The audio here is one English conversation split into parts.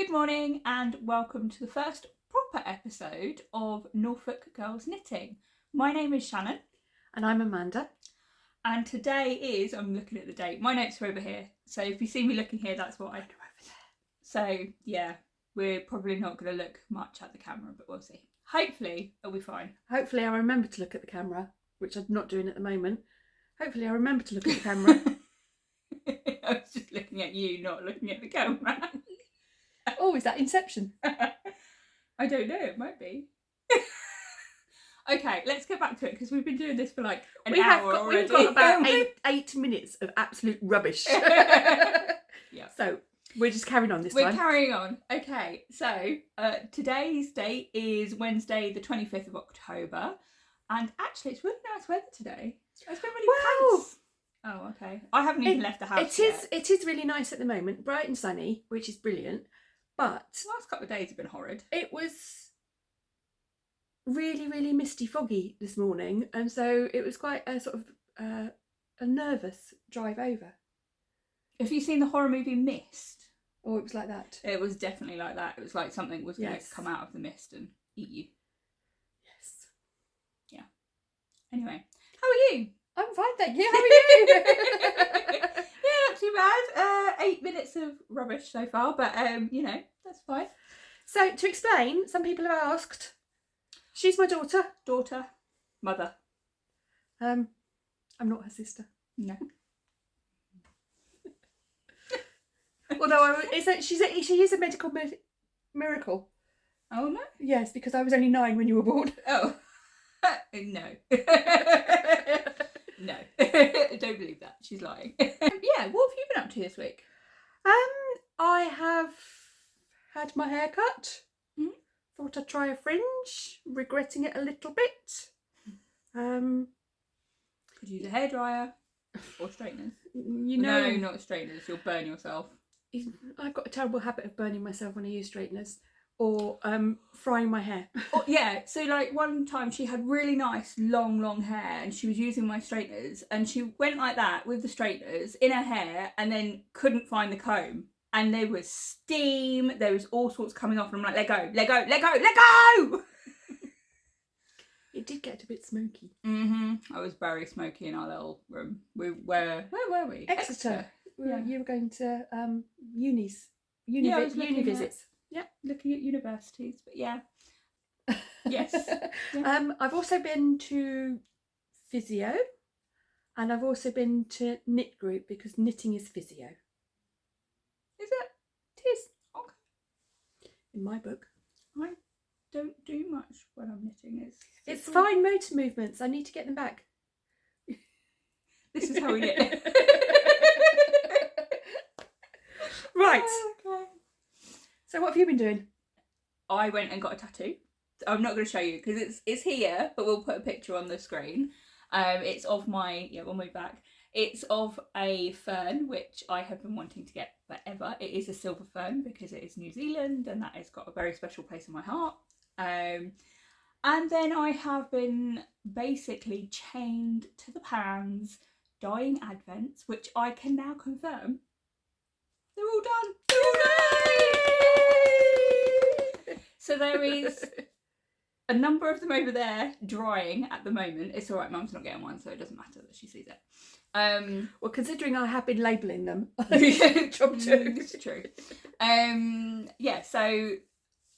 Good morning and welcome to the first proper episode of Norfolk Girls Knitting. My name is Shannon. And I'm Amanda. And today is, I'm looking at the date, my notes are over here. So if you see me looking here, that's what I do over there. So yeah, we're probably not going to look much at the camera, but we'll see. Hopefully it'll be fine. Hopefully I remember to look at the camera, which I'm not doing at the moment. Hopefully I remember to look at the camera. I was just looking at you, not looking at the camera. Oh, is that Inception? I don't know, it might be. Okay, let's get back to it because we've been doing this for like an hour already. We've got about eight minutes of absolute rubbish. Yeah. So we're just carrying on this time. We're carrying on. Okay, so today's date is Wednesday the 25th of October. And actually it's really nice weather today. It's been really pants. Oh, okay. I haven't even left the house yet. It is really nice at the moment, bright and sunny, which is brilliant. But the last couple of days have been horrid. It was really, really misty, foggy this morning, and so it was quite a sort of a nervous drive over. Have you seen the horror movie Mist? Oh, it was like that. It was definitely like that. It was like something was going to come out of the mist and eat you. Yes. Yeah. Anyway, how are you? I'm fine, thank you. How are you? Yeah, not too bad. 8 minutes of rubbish so far, but you know, that's fine. So to explain, some people have asked. She's my daughter. Daughter. Mother. I'm not her sister. No. Although she is a medical miracle. Oh no? Yes, because I was only 9 when you were born. Oh. No. No. Don't believe that. She's lying. Yeah, what have you been up to this week? I have had my hair cut. Mm-hmm. Thought I'd try a fringe, regretting it a little bit. Could use a hairdryer or straighteners. No, not straighteners. You'll burn yourself. I've got a terrible habit of burning myself when I use straighteners or frying my hair. Oh, yeah, so like one time she had really nice long hair and she was using my straighteners and she went like that with the straighteners in her hair and then couldn't find the comb. And there was steam, there was all sorts coming off, and I'm like, let go, let go, let go, let go! It did get a bit smoky. Mm-hmm. I was very smoky in our little room. Where were we? Exeter. Yeah. You were going to uni visits. Yeah, looking at universities, but yeah. Yes. Yeah. I've also been to physio, and I've also been to knit group because knitting is physio. Is it? It is. Okay. In my book. I don't do much when I'm knitting. It's fine motor movements. I need to get them back. This is how we knit. Right. Okay. So what have you been doing? I went and got a tattoo. I'm not going to show you because it's here, but we'll put a picture on the screen. It's of we'll move back. It's of a fern, which I have been wanting to get forever. It is a silver fern because it is New Zealand and that has got a very special place in my heart. And then I have been basically chained to the pans, dyeing advents, which I can now confirm. They're all done. They're all done. So there is a number of them over there drying at the moment. It's all right, Mum's not getting one, so it doesn't matter that she sees it. Well, considering I have been labelling them, it's true. Yeah, so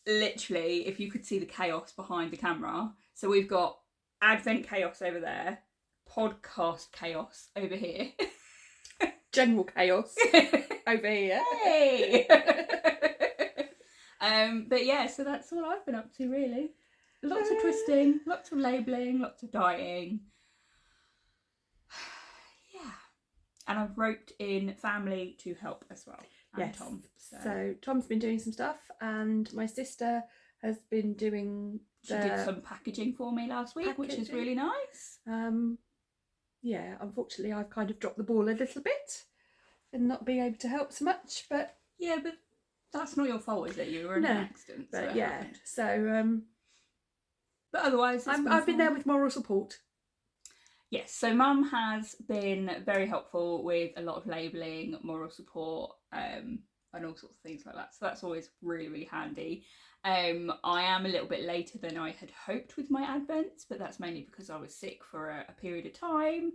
literally, if you could see the chaos behind the camera, so we've got Advent chaos over there, podcast chaos over here, general chaos over here. Hey! But yeah, so that's all I've been up to really. Lots of twisting, lots of labelling, lots of dyeing. And I've roped in family to help as well. And yes. Tom. So Tom's been doing some stuff and my sister has been doing She did some packaging for me last week, which is really nice. Yeah, unfortunately I've kind of dropped the ball a little bit and not being able to help so much, but... Yeah, but that's not your fault, is it? You were in an accident. But so yeah, happened. So... But otherwise I've been there with moral support. Yes, so Mum has been very helpful with a lot of labelling, moral support, and all sorts of things like that. So that's always really, really handy. I am a little bit later than I had hoped with my advents, but that's mainly because I was sick for a period of time,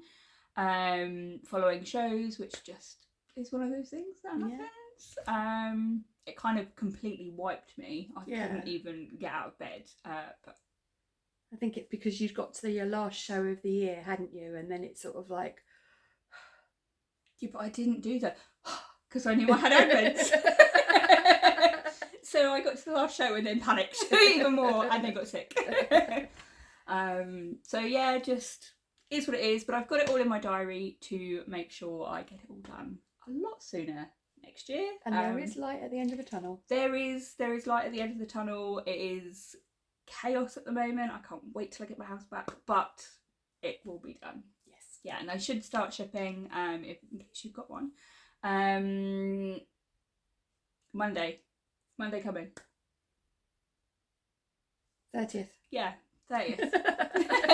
following shows, which just is one of those things that happens. It kind of completely wiped me. I couldn't even get out of bed. But I think it's because you'd got to your last show of the year, hadn't you? And then it's sort of like... Yeah, but I didn't do that because I knew I had advents. So I got to the last show and then panicked even more and then got sick. So yeah, just is what it is. But I've got it all in my diary to make sure I get it all done a lot sooner next year. And there is light at the end of the tunnel. There is light at the end of the tunnel. It is chaos at the moment. I can't wait till I get my house back, but it will be done. Yes. Yeah, and I should start shipping in case you've got one. Monday coming. 30th. Yeah, 30th.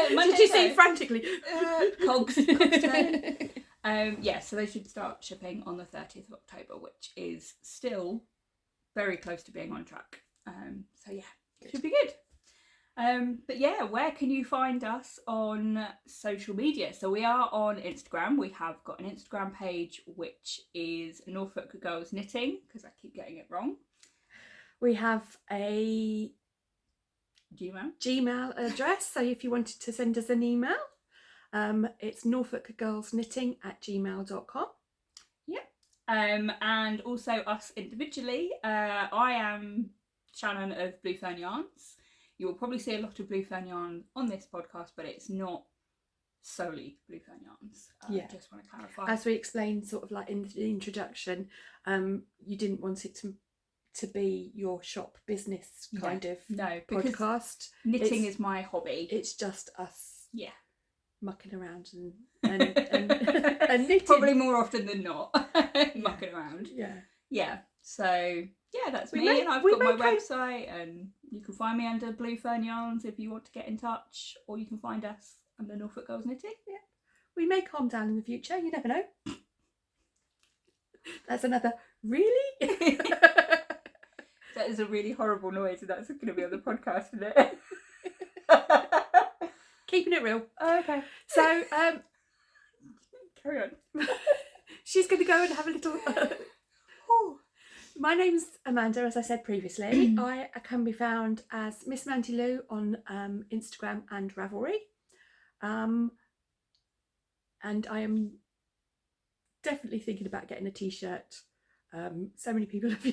Did you say frantically? Cogs. Yeah, so they should start shipping on the 30th of October, which is still very close to being on track. So yeah, it should be good. But yeah, where can you find us on social media? So we are on Instagram. We have got an Instagram page which is Norfolk Girls Knitting, because I keep getting it wrong. We have a Gmail address, so if you wanted to send us an email, it's norfolkgirlsknitting@gmail.com. Yep. And also us individually. I am Shannon of Blue Fern Yarns. You will probably see a lot of Blue Fern Yarn on this podcast, but it's not solely Blue Fern Yarns. I just want to clarify. As we explained sort of like in the introduction, you didn't want it to be your shop business kind of podcast. Knitting is my hobby. It's just us mucking around and knitting. Probably more often than not mucking around. Yeah. So yeah, that's me. And I've got my website, and you can find me under Blue Fern Yarns if you want to get in touch, or you can find us under Norfolk Girls Knitting. Yeah, we may calm down in the future. You never know. That's another really. That is a really horrible noise, and that's going to be on the podcast, isn't it? Keeping it real. Okay. So, carry on. She's going to go and have a little. My name's Amanda, as I said previously. I can be found as Miss Mandy Lou on Instagram and Ravelry. And I am definitely thinking about getting a t-shirt. So many people have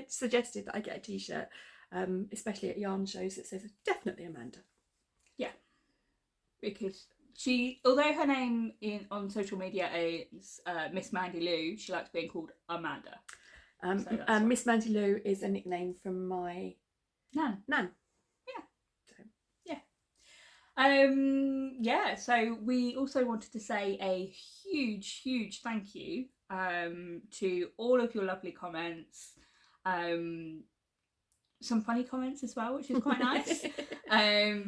suggested that I get a t-shirt, especially at yarn shows, that says definitely Amanda. Yeah, because although her name on social media is Miss Mandy Lou, she likes being called Amanda. Miss Mandy Lou is a nickname from my nan. Yeah. So we also wanted to say a huge thank you to all of your lovely comments, some funny comments as well, which is quite nice,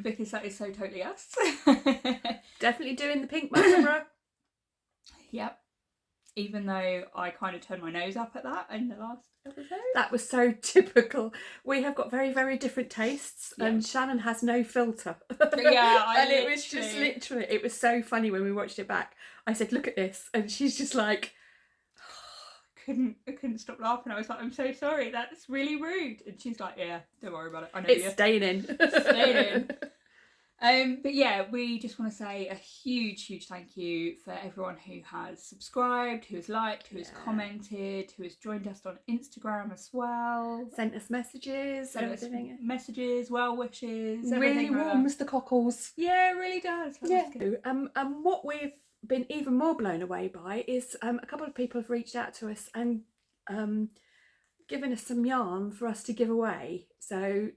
because that is so totally us. Definitely doing the pink Musselburgh. Yep. Even though I kind of turned my nose up at that in the last episode. That was so typical. We have got very, very different tastes, and Shannon has no filter. Yeah, and it was just literally, it was so funny when we watched it back. I said, "Look at this," and she's just like, I couldn't stop laughing. I was like, "I'm so sorry, that's really rude." And she's like, "Yeah, don't worry about it. I know it's staying in." It's staying in. But yeah, we just want to say a huge thank you for everyone who has subscribed, who has liked, who has commented, who has joined us on Instagram as well. Sent us messages. Well wishes. Really warms the cockles. Yeah, it really does. And what we've been even more blown away by is a couple of people have reached out to us and given us some yarn for us to give away. So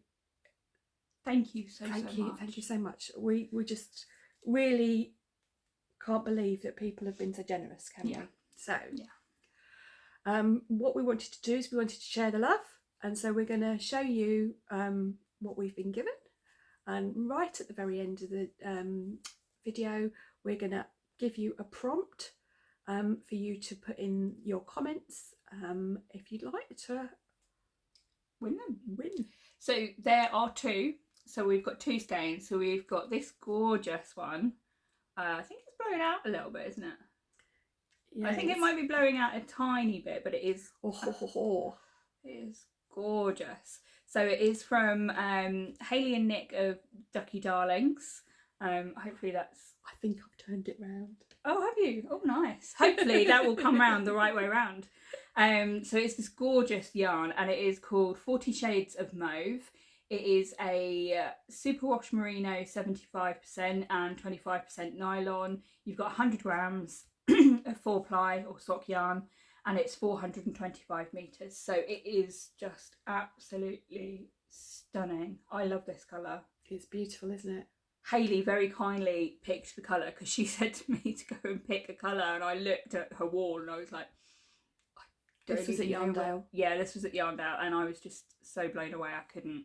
thank you so much. We just really can't believe that people have been so generous, can we? So what we wanted to do is we wanted to share the love, and so we're going to show you what we've been given, and right at the very end of the video we're going to give you a prompt for you to put in your comments if you'd like to win them. win. So there are two. So we've got two skeins. So we've got this gorgeous one. I think it's blowing out a little bit, isn't it? Yeah, I think it might be blowing out a tiny bit, but it is. It is gorgeous. So it is from Hayley and Nick of Ducky Darlings. Hopefully that's. I think I've turned it round. Oh, have you? Oh, nice. Hopefully that will come round the right way round. So it's this gorgeous yarn, and it is called 40 Shades of Mauve. It is a superwash merino 75% and 25% nylon. You've got 100 grams of 4-ply or sock yarn, and it's 425 metres. So it is just absolutely stunning. I love this colour. It's beautiful, isn't it? Hayley very kindly picked the colour because she said to me to go and pick a colour, and I looked at her wall and I was like, this was at Yarndale. Yeah, this was at Yarndale, and I was just so blown away I couldn't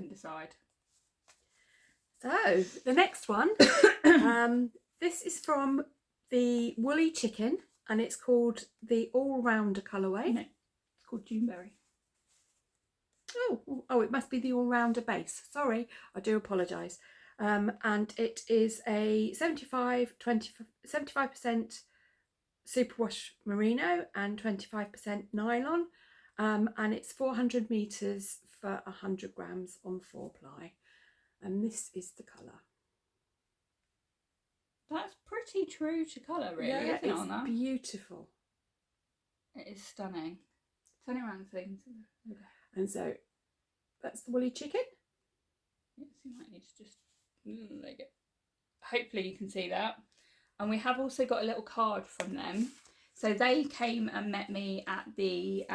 decide. So the next one, this is from the Woolly Chicken, and it's called the All-Rounder Colourway. No, it's called Juneberry. Oh, it must be the All-Rounder base. Sorry, I do apologise. And it is a 75% superwash merino and 25% nylon. And it's 400 metres for 100 grams on 4-ply. And this is the colour. That's pretty true to colour, really, yeah, isn't it, it's on that? Beautiful. It is stunning. Turn it around things. Okay. And so that's the Woolly Chicken. Yes, you might need to just. There you go. Hopefully you can see that. And we have also got a little card from them. So they came and met me at the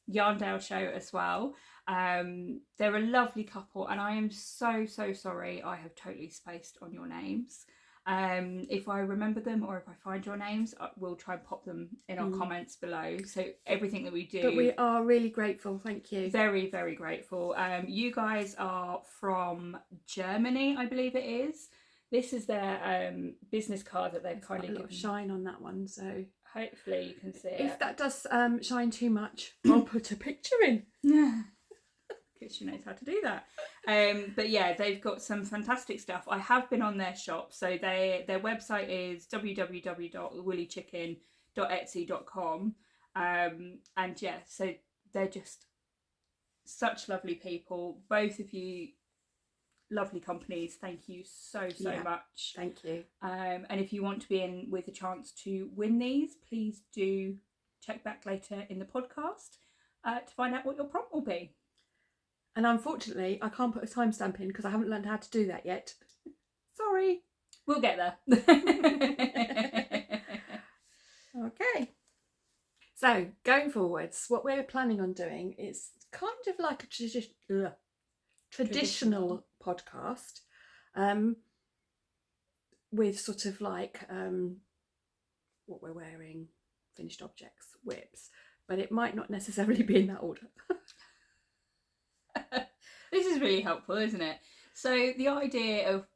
Yarndale show as well. They're a lovely couple, and I am so sorry I have totally spaced on your names. If I remember them or if I find your names, we'll try and pop them in our comments below. So everything that we do, but we are really grateful. Thank you. Very grateful. You guys are from Germany, I believe it is. This is their business card that they've kindly given. Shine on that one, so hopefully you can see it. If that does shine too much, I'll put a picture in. Because she knows how to do that. But yeah, they've got some fantastic stuff. I have been on their shop, so their website is www.woollychicken.etsy.com. And yeah, so they're just such lovely people. Both of you, lovely companies. Thank you so much. Thank you. And if you want to be in with a chance to win these, please do check back later in the podcast to find out what your prompt will be. And unfortunately, I can't put a timestamp in because I haven't learned how to do that yet. Sorry. We'll get there. Okay. So, going forwards, what we're planning on doing is kind of like a traditional podcast, with sort of like what we're wearing, finished objects, whips, but it might not necessarily be in that order. This is really helpful, isn't it? So the idea of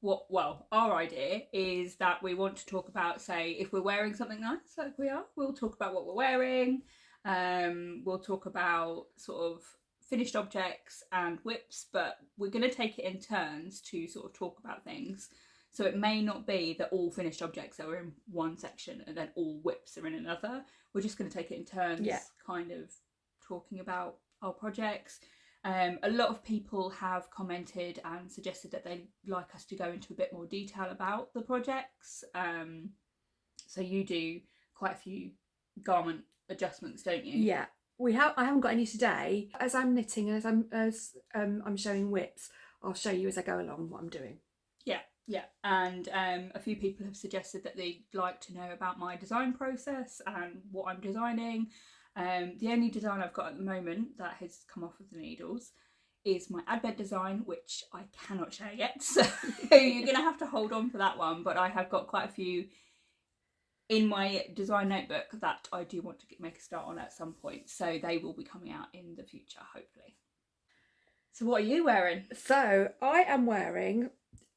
our idea is that we want to talk about, say, if we're wearing something nice like we are, we'll talk about what we're wearing. We'll talk about sort of finished objects and whips, but we're going to take it in turns to sort of talk about things. So it may not be that all finished objects are in one section and then all whips are in another. We're just going to take it in turns, kind of talking about our projects. A lot of people have commented and suggested that they'd like us to go into a bit more detail about the projects. So you do quite a few garment adjustments, don't you? Yeah, I haven't got any today. As I'm knitting, as I'm showing whips, I'll show you as I go along what I'm doing. Yeah, and a few people have suggested that they'd like to know about my design process and what I'm designing. The only design I've got at the moment that has come off of the needles is my advent design, which I cannot share yet, so you're going to have to hold on for that one, but I have got quite a few in my design notebook that I do want to make a start on at some point, so they will be coming out in the future, hopefully. So what are you wearing? So I am wearing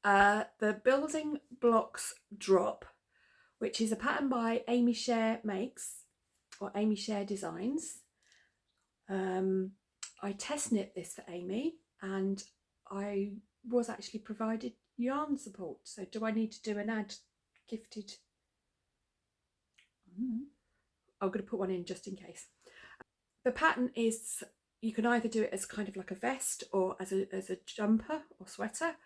the Building Blocks Drop, which is a pattern by Aimee Sher Makes. or Aimee Sher Designs. I test knit this for Aimee, and I was actually provided yarn support. So do I need to do an ad gifted? I'm going to put one in just in case. The pattern is, you can either do it as kind of like a vest or as a jumper or sweater.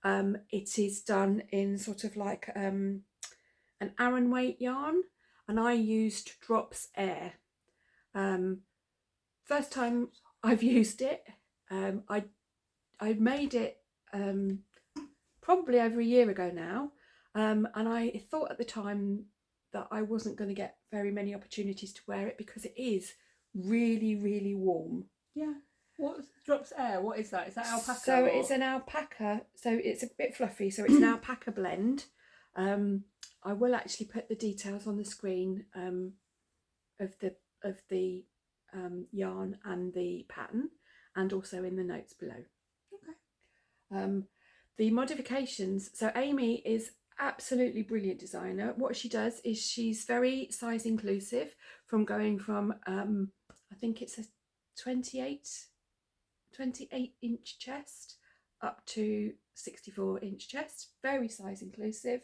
It is done in sort of like an Aran weight yarn, and I used Drops Air. First time I've used it, I made it probably over a year ago now, and I thought at the time that I wasn't going to get very many opportunities to wear it because it is really, really warm. Yeah. What Drops Air? What is that? Is that alpaca? So it's an alpaca. So it's a bit fluffy. So it's an alpaca blend. I will actually put the details on the screen of the yarn and the pattern, and also in the notes below. Okay. The modifications. So Aimee is absolutely brilliant designer. What she does is she's very size inclusive, from going from I think it's a 28 inch chest up to 64-inch chest. Very size inclusive.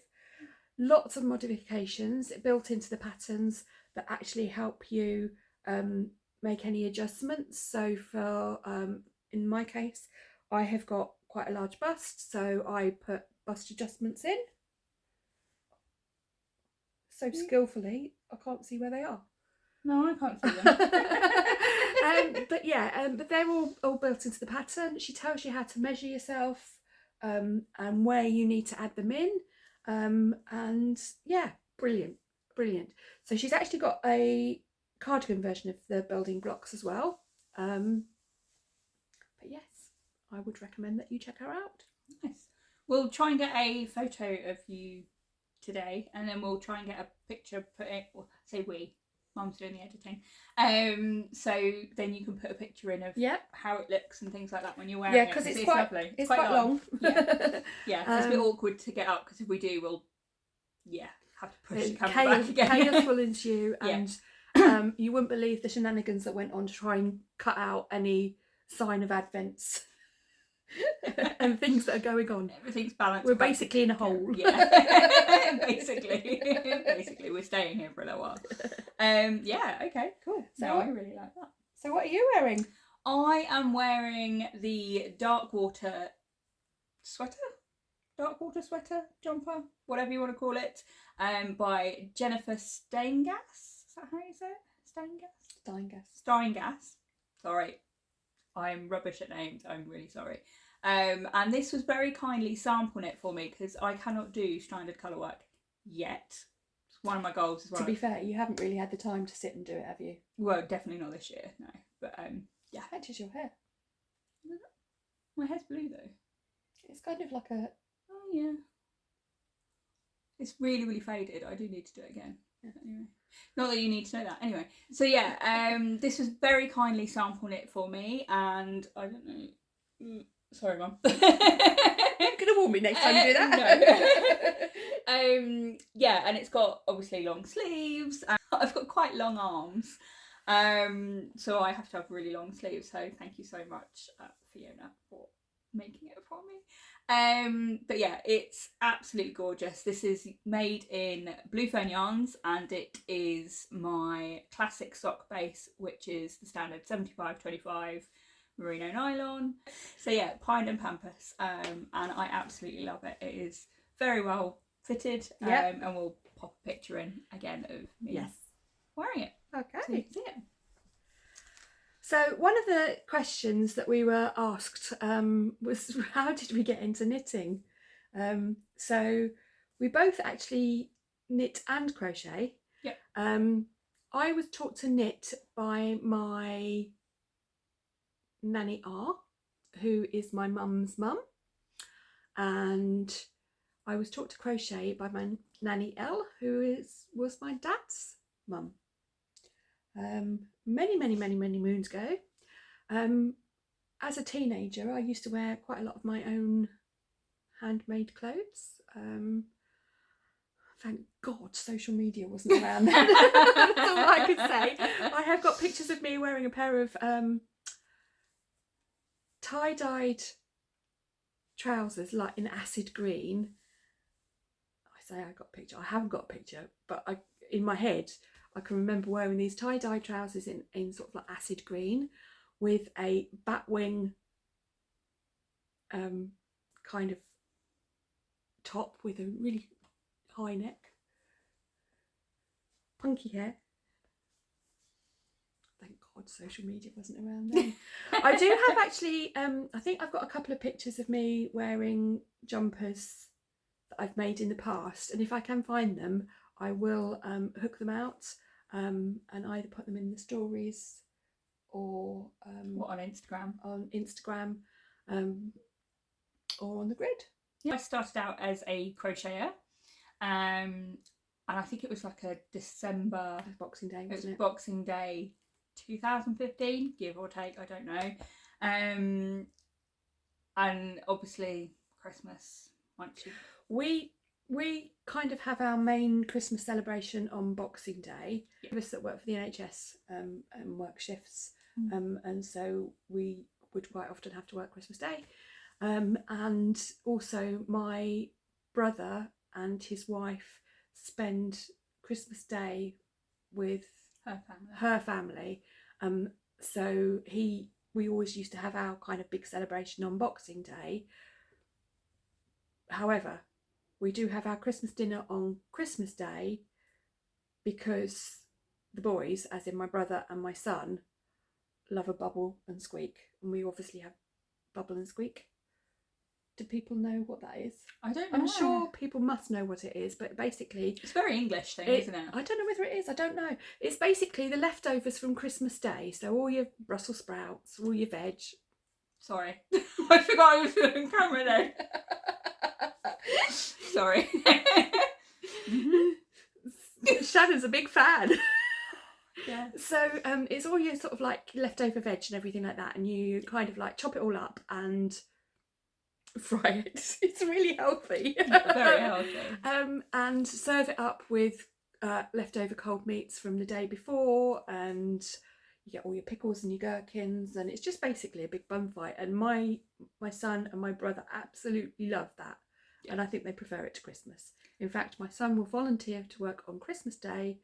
Lots of modifications built into the patterns that actually help you make any adjustments. So for in my case, I have got quite a large bust, so I put bust adjustments in. So skillfully, I can't see where they are. No, I can't see them. But yeah, but they're all built into the pattern. She tells you how to measure yourself and where you need to add them in. And yeah, brilliant. So she's actually got a cardigan version of the building blocks as well. But yes, I would recommend that you check her out. Nice. We'll try and get a photo of you today, and then we'll try and get a picture put in. Well, say we. Mum's doing the editing. So then you can put a picture in of how it looks and things like that when you're wearing it. Yeah, because it's quite lovely. It's quite long. Yeah, it's a bit awkward to get up, because if we do, we'll have to push the camera back again. Chaos will ensue, and you wouldn't believe the shenanigans that went on to try and cut out any sign of Advents and things that are going on. Everything's balanced. We're basically in a hole. Yeah, basically, we're staying here for a little while. Yeah, okay, cool. So I really like that. So what are you wearing? I am wearing the dark water sweater, jumper, whatever you want to call it, by Jennifer Steingas. Is that how you say it? Steingas. Sorry, I'm rubbish at names. I'm really sorry. And this was very kindly sample knit for me, because I cannot do stranded colour work yet. It's one of my goals as well. To be fair, you haven't really had the time to sit and do it, have you? Well, definitely not this year, no. But yeah. How matches your hair? My hair's blue though. It's kind of like a... Oh yeah. It's really, really faded. I do need to do it again. Yeah. Anyway. Not that you need to know that. Anyway. So yeah, this was very kindly sample knit for me, and I don't know. Sorry, Mum. You're gonna warn me next time you do that. No. Yeah, and it's got obviously long sleeves. I've got quite long arms, so I have to have really long sleeves. So thank you so much, Fiona, for making it for me. But yeah, it's absolutely gorgeous. This is made in Blue Fern yarns, and it is my classic sock base, which is the standard 75/25 merino nylon. So yeah, Pine and Pampas, and I absolutely love it. It is very well fitted, and we'll pop a picture in again of me wearing it. Okay. So you can see it. So one of the questions that we were asked was, how did we get into knitting? So we both actually knit and crochet. Yep. I was taught to knit by my Nanny R, who is my mum's mum, and I was taught to crochet by my Nanny L, who was my dad's mum. Many moons ago. As a teenager, I used to wear quite a lot of my own handmade clothes. Thank God social media wasn't around then. That's all I could say. I have got pictures of me wearing a pair of tie-dyed trousers, like in acid green. I say I got a picture. I haven't got a picture, but in my head I can remember wearing these tie-dye trousers in sort of like acid green with a batwing kind of top with a really high neck, punky hair. Thank God social media wasn't around then. I do have actually, I think I've got a couple of pictures of me wearing jumpers that I've made in the past, and if I can find them I will hook them out and either put them in the stories or what, on Instagram? On Instagram or on the grid. Yeah. I started out as a crocheter, and I think it was like a December. It was Boxing Day, It was wasn't it? Boxing Day 2015, give or take, I don't know. And obviously Christmas. Once you... We kind of have our main Christmas celebration on Boxing Day. Yeah. Us that work for the NHS and work shifts, and so we would quite often have to work Christmas Day. And also my brother and his wife spend Christmas Day with her family. So we always used to have our kind of big celebration on Boxing Day. However, we do have our Christmas dinner on Christmas Day because the boys, as in my brother and my son, love a bubble and squeak, and we obviously have bubble and squeak. Do people know what that is? I don't know. I'm sure people must know what it is, but basically... It's a very English thing, isn't it? I don't know whether it is, I don't know. It's basically the leftovers from Christmas Day, so all your Brussels sprouts, all your veg. Sorry. I forgot I was doing camera then. Sorry. Shannon's a big fan. Yeah. So it's all your sort of like leftover veg and everything like that, and you kind of like chop it all up and fry it. It's really healthy. Very healthy. And serve it up with leftover cold meats from the day before, and you get all your pickles and your gherkins, and it's just basically a big bun fight. And my son and my brother absolutely love that. Yeah. And I think they prefer it to Christmas. In fact, my son will volunteer to work on Christmas Day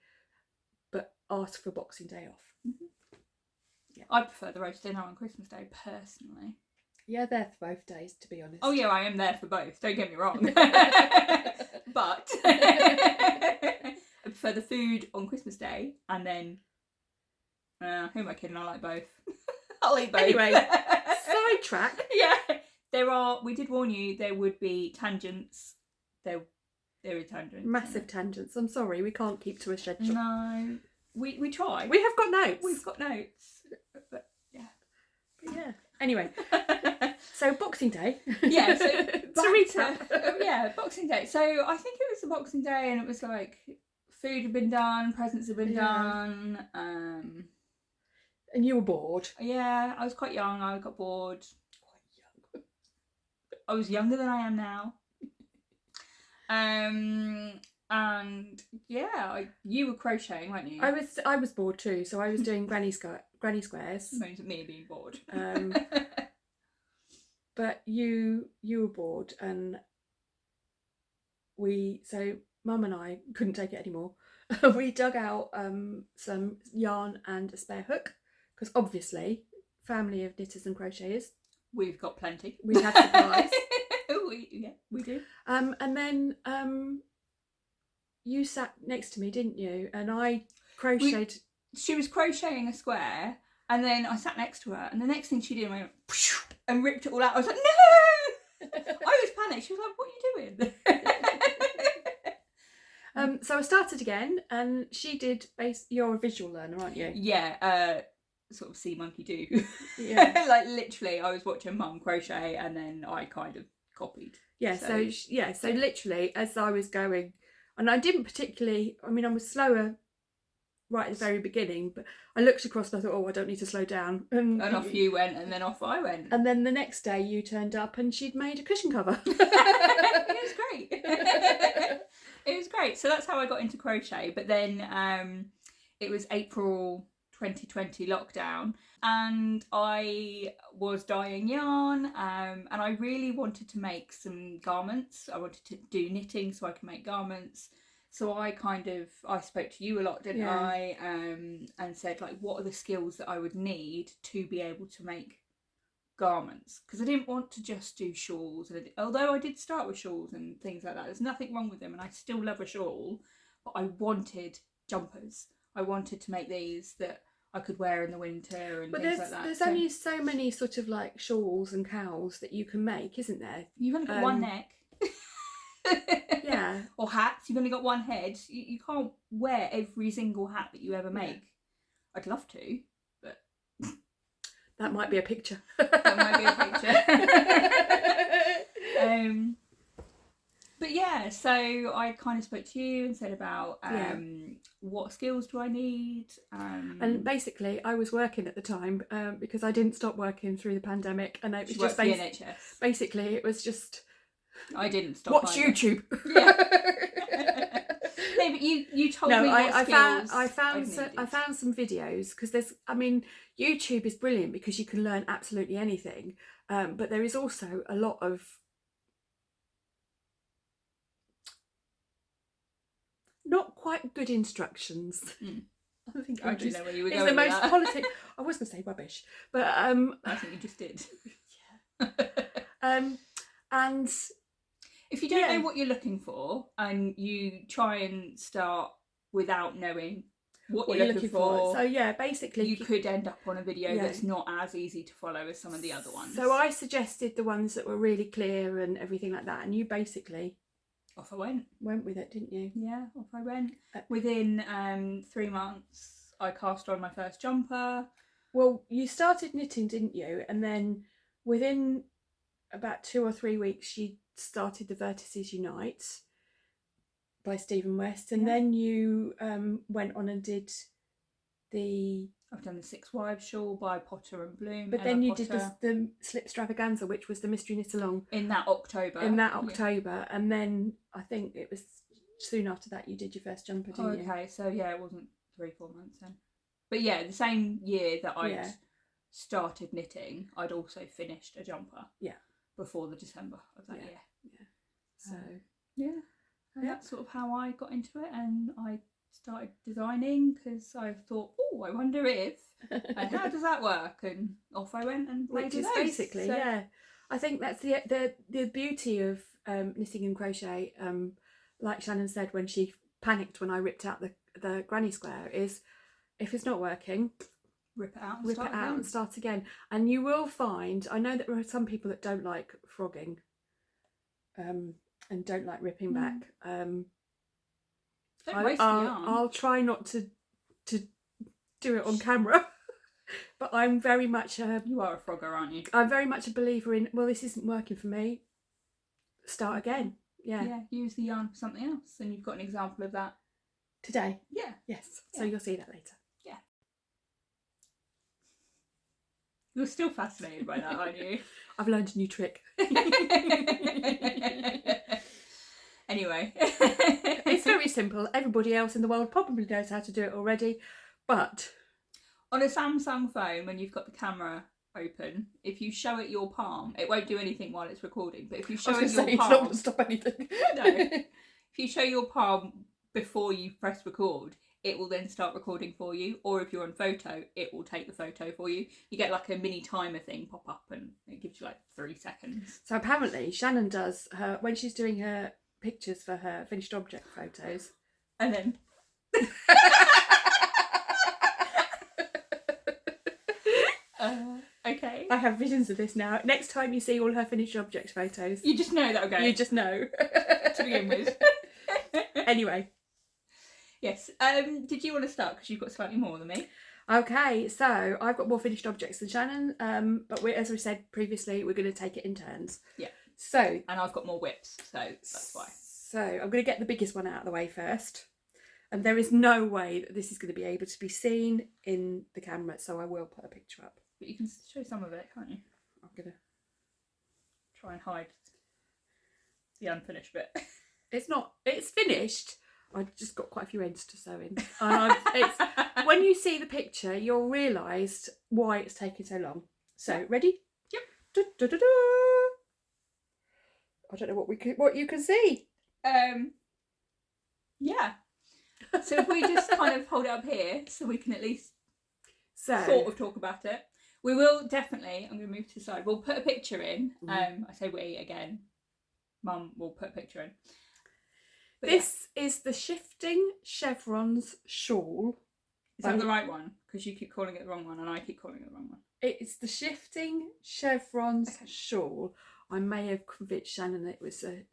but ask for Boxing Day off. Mm-hmm. Yeah. I prefer the roast dinner on Christmas Day personally. Yeah, there for both days, to be honest. Oh yeah, I am there for both, don't get me wrong. But I prefer the food on Christmas Day, and then who am I kidding, I like both. I'll eat both. Anyway, sidetrack. Yeah. We did warn you there would be tangents. There are tangents. Massive tangents. I'm sorry, we can't keep to a schedule. No. We try. We have got notes. We've got notes. But yeah. Anyway. So Boxing Day. Yeah, so to recap. Boxing Day. So I think it was a Boxing Day, and it was like food had been done, presents had been done. And you were bored. Yeah, I was quite young. I got bored. I was younger than I am now. And yeah, you were crocheting, weren't you? I was bored too, so I was doing granny squares. Moans at me being bored. But you were bored, and so Mum and I couldn't take it anymore. We dug out some yarn and a spare hook, because obviously, family of knitters and crocheters. We've got plenty. We had supplies. we do. And then you sat next to me, didn't you? And I crocheted. She was crocheting a square, and then I sat next to her, and the next thing she did, went and ripped it all out. I was like, no! I was panicked. She was like, what are you doing? So I started again, and she did. You're a visual learner, aren't you? Yeah. Sort of see monkey do. Yeah. Like literally, I was watching Mum crochet, and then I kind of copied. Yeah. So literally, as I was going, and I didn't particularly. I mean, I was slower right at the very beginning, but I looked across and I thought, oh, I don't need to slow down. And off you went, and then off I went. And then the next day you turned up and she'd made a cushion cover. It was great. It was great. So that's how I got into crochet. But then it was April 2020 lockdown, and I was dyeing yarn, and I really wanted to make some garments. I wanted to do knitting so I can make garments. So I spoke to you a lot, didn't I? And said, like, what are the skills that I would need to be able to make garments? Because I didn't want to just do shawls. Although I did start with shawls and things like that. There's nothing wrong with them, and I still love a shawl. But I wanted jumpers. I wanted to make these that I could wear in the winter and things like that. There's only so many sort of like shawls and cowls that you can make, isn't there? You've only got one neck. Yeah. Or hats. You've only got one head. You can't wear every single hat that you ever make. Yeah. I'd love to, but that might be a picture. That might be a picture. But yeah, so I kind of spoke to you and said about what skills do I need. And basically, I was working at the time because I didn't stop working through the pandemic, and it was just the NHS. Basically, it was just. I didn't stop. Watch either. YouTube. Yeah. No, but you told me what skills I found some videos, because YouTube is brilliant because you can learn absolutely anything, but there is also a lot of not quite good instructions. I think I don't know where you were it's going. The most politics. I was going to say rubbish, but I think you just did. Yeah. And if you don't know what you're looking for, and you try and start without knowing what you're looking for, so yeah, basically you could end up on a video that's not as easy to follow as some of the other ones. So I suggested the ones that were really clear and everything like that, and you basically off I went with it, didn't you? Yeah, off I went. Within 3 months I cast on my first jumper. Well, you started knitting, didn't you? And then within about 2 or 3 weeks you started the Vertices Unite by Stephen West, and then you went on and did I've done the Six Wives shawl by Potter and Bloom. But then you did the Slip Stravaganza, which was the mystery knit along in that October. And then I think it was soon after that you did your first jumper, didn't you? Okay, so yeah, it wasn't 3-4 months then. But yeah, the same year that I'd started knitting, I'd also finished a jumper. Yeah. Before the December of that year. Yeah. So that's sort of how I got into it, and I started designing because I thought, oh, I wonder if and how does that work, and off I went and played with those. Basically, I think that's the beauty of knitting and crochet. Like Shannon said when she panicked when I ripped out the granny square, is if it's not working, rip it out and start again. And you will find, I know that there are some people that don't like frogging and don't like ripping back. Don't waste the yarn. I'll try not to do it on camera, but I'm very much you are a frogger, aren't you? I'm very much a believer in, well, this isn't working for me, start again. Yeah, use the yarn for something else, and you've got an example of that today. Yes, so you'll see that later. You're still fascinated by that, aren't you? I've learned a new trick. Anyway. It's very simple. Everybody else in the world probably knows how to do it already, but on a Samsung phone, when you've got the camera open, if you show it your palm, it won't do anything while it's recording, but if you show it your palm... it's not going to stop anything. No. If you show your palm before you press record, it will then start recording for you, or if you're on photo, it will take the photo for you. You get like a mini timer thing pop up, and it gives you like 3 seconds. So apparently Shannon does her, when she's doing her pictures for her finished object photos, and then okay, I have visions of this now. Next time you see all her finished object photos, you just know that'll go. You just know to begin with. Anyway. Yes. Did you want to start, because you've got slightly more than me? Okay, so I've got more finished objects than Shannon, but as we said previously, we're going to take it in turns. Yeah. So, and I've got more whips, so that's why. So I'm going to get the biggest one out of the way first, and there is no way that this is going to be able to be seen in the camera, so I will put a picture up. But you can show some of it, can't you? I'm going to try and hide the unfinished bit. It's not. It's finished. I just got quite a few ends to sew in. When you see the picture, you'll realise why it's taken so long. So, ready? Yep. Du-du-du-du. I don't know what you can see. Yeah. So if we just kind of hold it up here so we can at least sort of talk about it. We will definitely, I'm going to move to the side, we'll put a picture in. I say we again. Mum will put a picture in. But this is the Shifting Chevrons shawl. Is that the right one? Because you keep calling it the wrong one and I keep calling it the wrong one. It's the Shifting Chevrons shawl. I may have convinced Shannon that it was a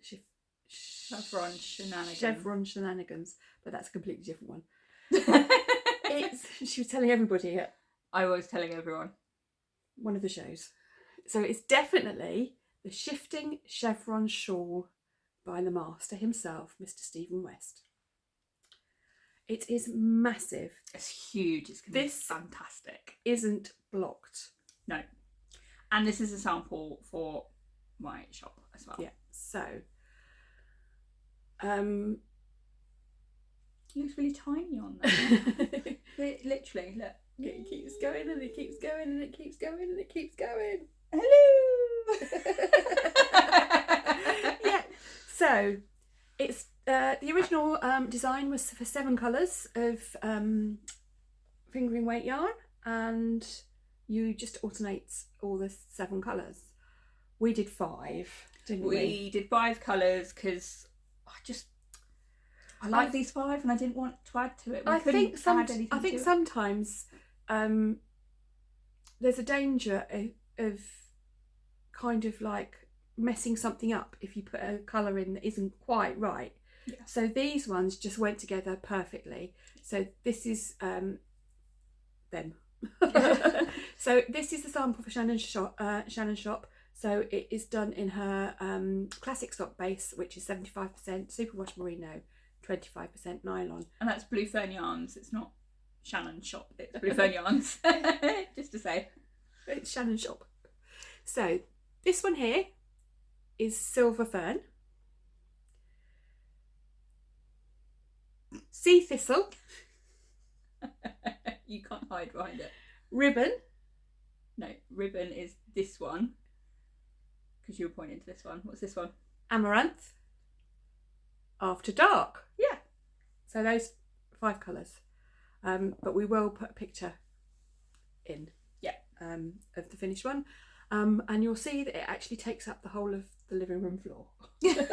Chevron shenanigans. Chevron shenanigans, but that's a completely different one. She was telling everybody it. I was telling everyone. One of the shows. So it's definitely the Shifting Chevron shawl by the master himself, Mr. Stephen West. It is massive. It's huge. It's going to be fantastic. Isn't blocked. No. And this is a sample for my shop as well. Yeah. So it looks really tiny on there. Literally, look. It keeps going and it keeps going and it keeps going and it keeps going. Hello. Yeah. So it's the original design was for 7 colours of fingering weight yarn, and you just alternate all the 7 colours. We did 5, didn't we? We did 5 colours because I like these 5 and I didn't want to add to it. I think sometimes there's a danger of kind of like messing something up if you put a colour in that isn't quite right. Yeah. So these ones just went together perfectly. So this is them. So this is the sample for Shannon's shop. So it is done in her classic stock base, which is 75% superwash merino, 25% nylon. And that's Blue Fern yarns. It's not Shannon's shop, it's Blue Fern yarns. Just to say. It's Shannon's shop. So this one here is Silver Fern. Sea Thistle. You can't hide behind it. Ribbon. No, ribbon is this one. Because you were pointing to this one. What's this one? Amaranth. After Dark. Yeah. So those 5 colours. But we will put a picture in. Yeah. Of the finished one. And you'll see that it actually takes up the whole of the living room floor. Nice.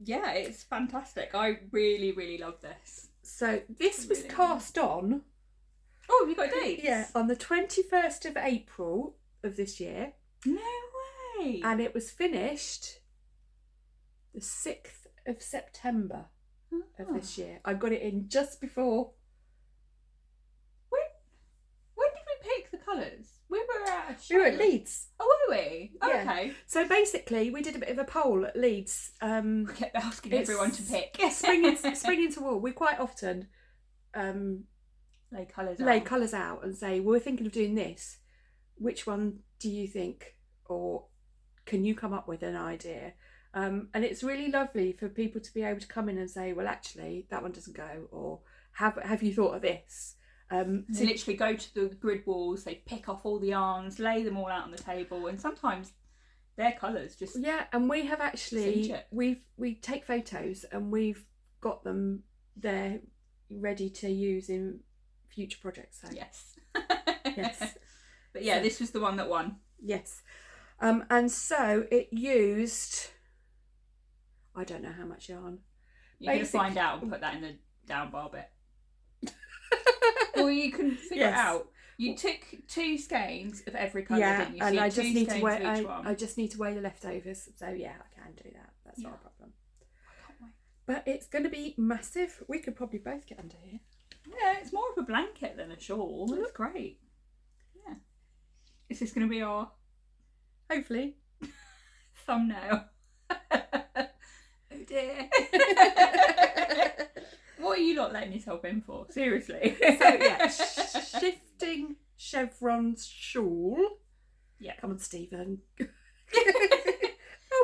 Yeah, it's fantastic. I really, really love this. So this was cast on. Oh, have you got dates? Yeah, on the 21st of April of this year. No way. And it was finished the 6th of September of this year. I got it in just before. When did we pick the colours? We were at a show. We were at Leeds. Oh, were we? Yeah. Okay. So basically, we did a bit of a poll at Leeds. We kept asking everyone to pick. spring into wool. We quite often lay colours out and say, well, we're thinking of doing this. Which one do you think, or can you come up with an idea? And it's really lovely for people to be able to come in and say, well, actually, that one doesn't go, or have you thought of this? They literally go to the grid walls, they pick off all the yarns, lay them all out on the table, and sometimes their colours just and we have actually we take photos and we've got them there ready to use in future projects. So. Yes. Yes. But yeah, this was the one that won. Yes. And so it used, I don't know how much yarn. You're going to find out and put that in the down bar bit. Well, you can figure it out. You took 2 skeins of every colour, didn't you? So and I just need to weigh the leftovers. So yeah, I can do that. That's not a problem. I can't wait. But it's going to be massive. We could probably both get under here. Yeah, it's more of a blanket than a shawl. It's great. Yeah. Is this going to be our hopefully thumbnail? Oh dear. What are you not letting yourself in for? Seriously. So yeah, Shifting Chevrons shawl. Yeah. Come on, Stephen.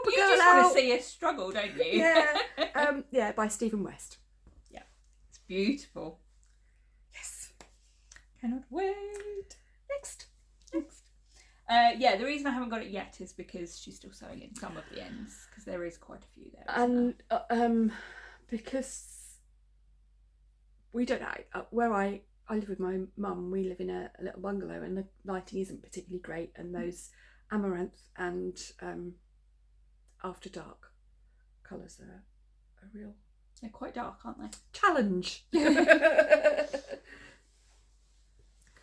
help a You girl just out. want to see us struggle, don't you? Yeah. Yeah, by Stephen West. Yeah, it's beautiful. Yes. Cannot wait. Next. Yeah, the reason I haven't got it yet is because she's still sewing in some of the ends, because there is quite a few there. And because we don't where I live with my mum, we live in a little bungalow, and the lighting isn't particularly great, and those Amaranth and After Dark colours are a real They're quite dark, aren't they? challenge.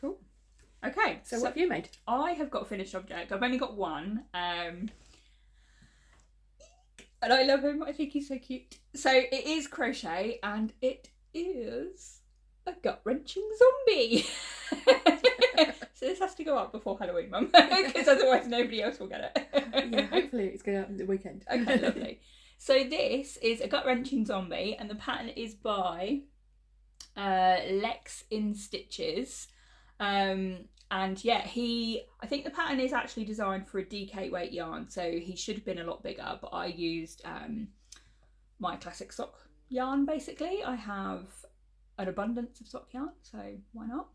Cool. Okay, So what have you made? I have got a finished object. I've only got one. And I love him. I think he's so cute. So it is crochet, and it is a gut-wrenching zombie. So this has to go up before Halloween, Mum, because otherwise nobody else will get it. Yeah, hopefully it's going to happen the weekend. Okay, lovely. So this is a gut-wrenching zombie, and the pattern is by Lex In Stitches. And yeah, I think the pattern is actually designed for a DK weight yarn, so he should have been a lot bigger, but I used my classic sock yarn basically. I have an abundance of sock yarn, so why not?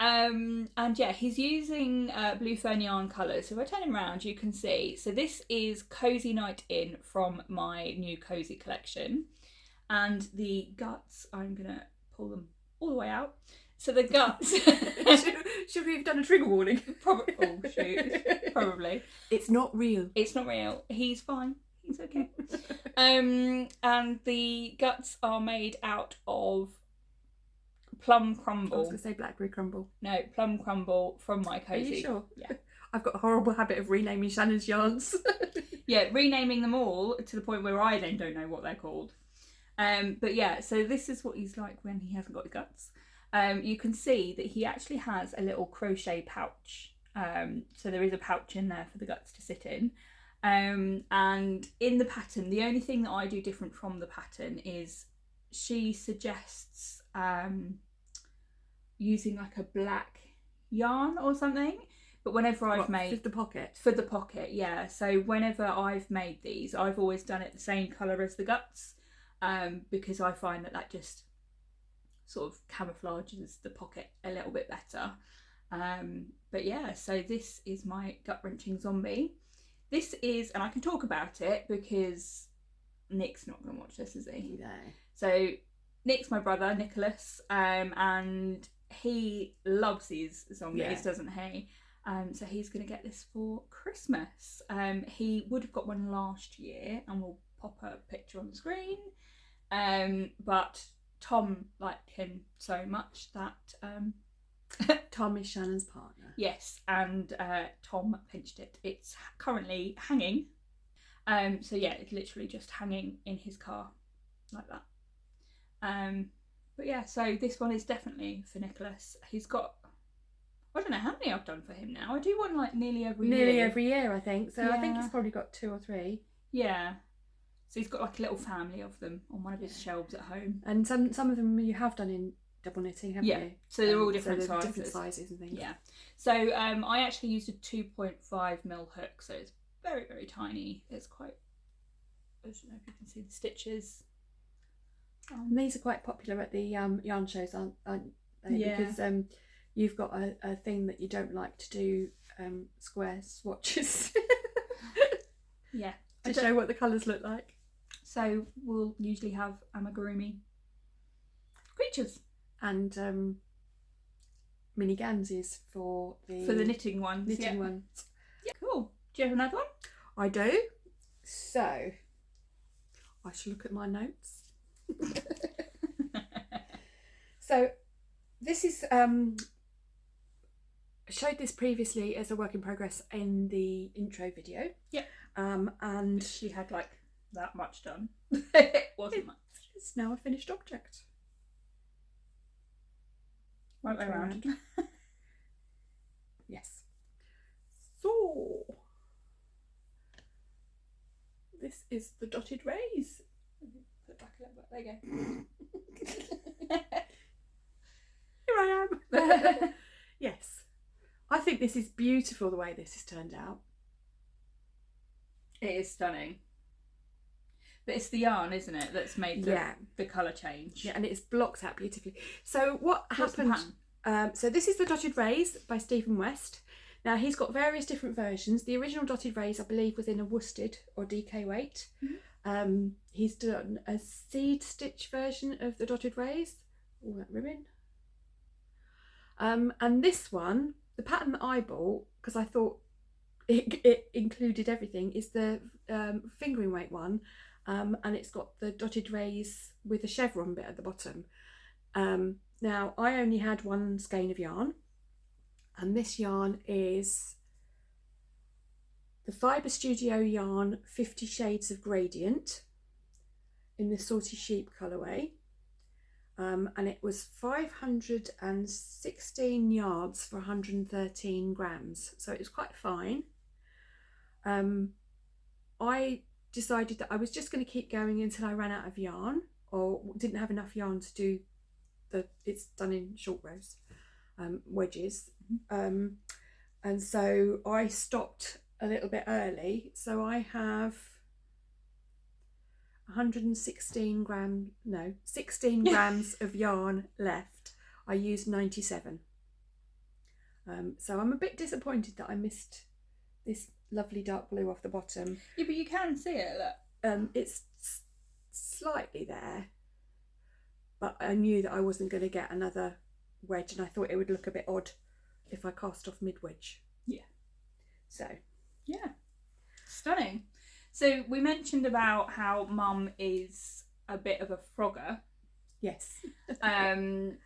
And yeah, he's using blue fern yarn colours. So if I turn him around, you can see. So this is Cozy Night In from my new Cosy collection. And the guts, I'm going to pull them all the way out. So the guts... Should we have done a trigger warning? Probably. Oh, shoot. Probably. It's not real. It's not real. He's fine. He's okay. And the guts are made out of Plum Crumble. I was going to say blackberry crumble. No, Plum Crumble from my Are Cosy. you sure? Yeah. I've got a horrible habit of renaming Shannon's yarns. Yeah, renaming them all to the point where I then don't know what they're called. But yeah, so this is what he's like when he hasn't got his guts. You can see that he actually has a little crochet pouch. So there is a pouch in there for the guts to sit in. And in the pattern, the only thing that I do different from the pattern is she suggests using like a black yarn or something. But whenever I've made... For the pocket? For the pocket, yeah. So whenever I've made these, I've always done it the same colour as the guts, because I find that just sort of camouflages the pocket a little bit better. But yeah, so this is my gut-wrenching zombie. This is, and I can talk about it because Nick's not going to watch this, is he? No. So Nick's my brother, Nicholas, and he loves these zombies, doesn't he? So he's going to get this for Christmas. He would have got one last year, and we'll pop a picture on the screen. But Tom liked him so much that... Tom is Shannon's partner. Yes, and Tom pinched it. It's currently hanging. So yeah, it's literally just hanging in his car like that. But yeah, so this one is definitely for Nicholas. He's got... I don't know how many I've done for him now. I do one like nearly every year, I think. So I think Yeah. he's probably got 2 or 3. Yeah. So he's got like a little family of them on one of his shelves at home. And some of them you have done in double knitting, haven't you? So they're all different so they're sizes. different sizes and things. Yeah. So I actually used a 2.5mm hook, so it's very, very tiny. It's quite... I don't know if you can see the stitches. And these are quite popular at the yarn shows, aren't they? Yeah. Because you've got a thing that you don't like to do square swatches. Yeah. To show what the colours look like. So we'll usually have amigurumi creatures. And mini ganses for the knitting ones. knitting ones. Yeah. Cool. Do you have another one? I do. So I shall look at my notes. So this is I showed this previously as a work in progress in the intro video. Yeah. And she had like that much done. It wasn't much. It's now a finished object. Right way around. Yes. So this is the dotted rays. Put it back a little bit. There you go. Here I am. Yes. I think this is beautiful the way this has turned out. It is stunning. But it's the yarn, isn't it, that's made the colour change. Yeah, and it's blocked out beautifully. So what What's happened? the pattern? So this is the Dotted Rays by Stephen West. Now he's got various different versions. The original Dotted Rays, I believe, was in a worsted or DK weight. Mm-hmm. He's done a seed stitch version of the Dotted Rays. All that ribbon. And this one, the pattern that I bought, because I thought it included everything, is the fingering weight one. And it's got the Dotted Rays with a chevron bit at the bottom. Now, I only had one skein of yarn, and this yarn is the Fibre Studio yarn 50 Shades of Gradient in the Salty Sheep colourway. And it was 516 yards for 113 grams, so it was quite fine. I decided that I was just going to keep going until I ran out of yarn or didn't have enough yarn to do it's done in short rows, wedges. And so I stopped a little bit early, so I have 16 grams of yarn left. I used 97. So I'm a bit disappointed that I missed this lovely dark blue off the bottom. Yeah, but you can see it, look. It's slightly there, but I knew that I wasn't going to get another wedge, and I thought it would look a bit odd if I cast off mid-wedge. Yeah. So. Yeah. Stunning. So we mentioned about how Mum is a bit of a frogger. Yes.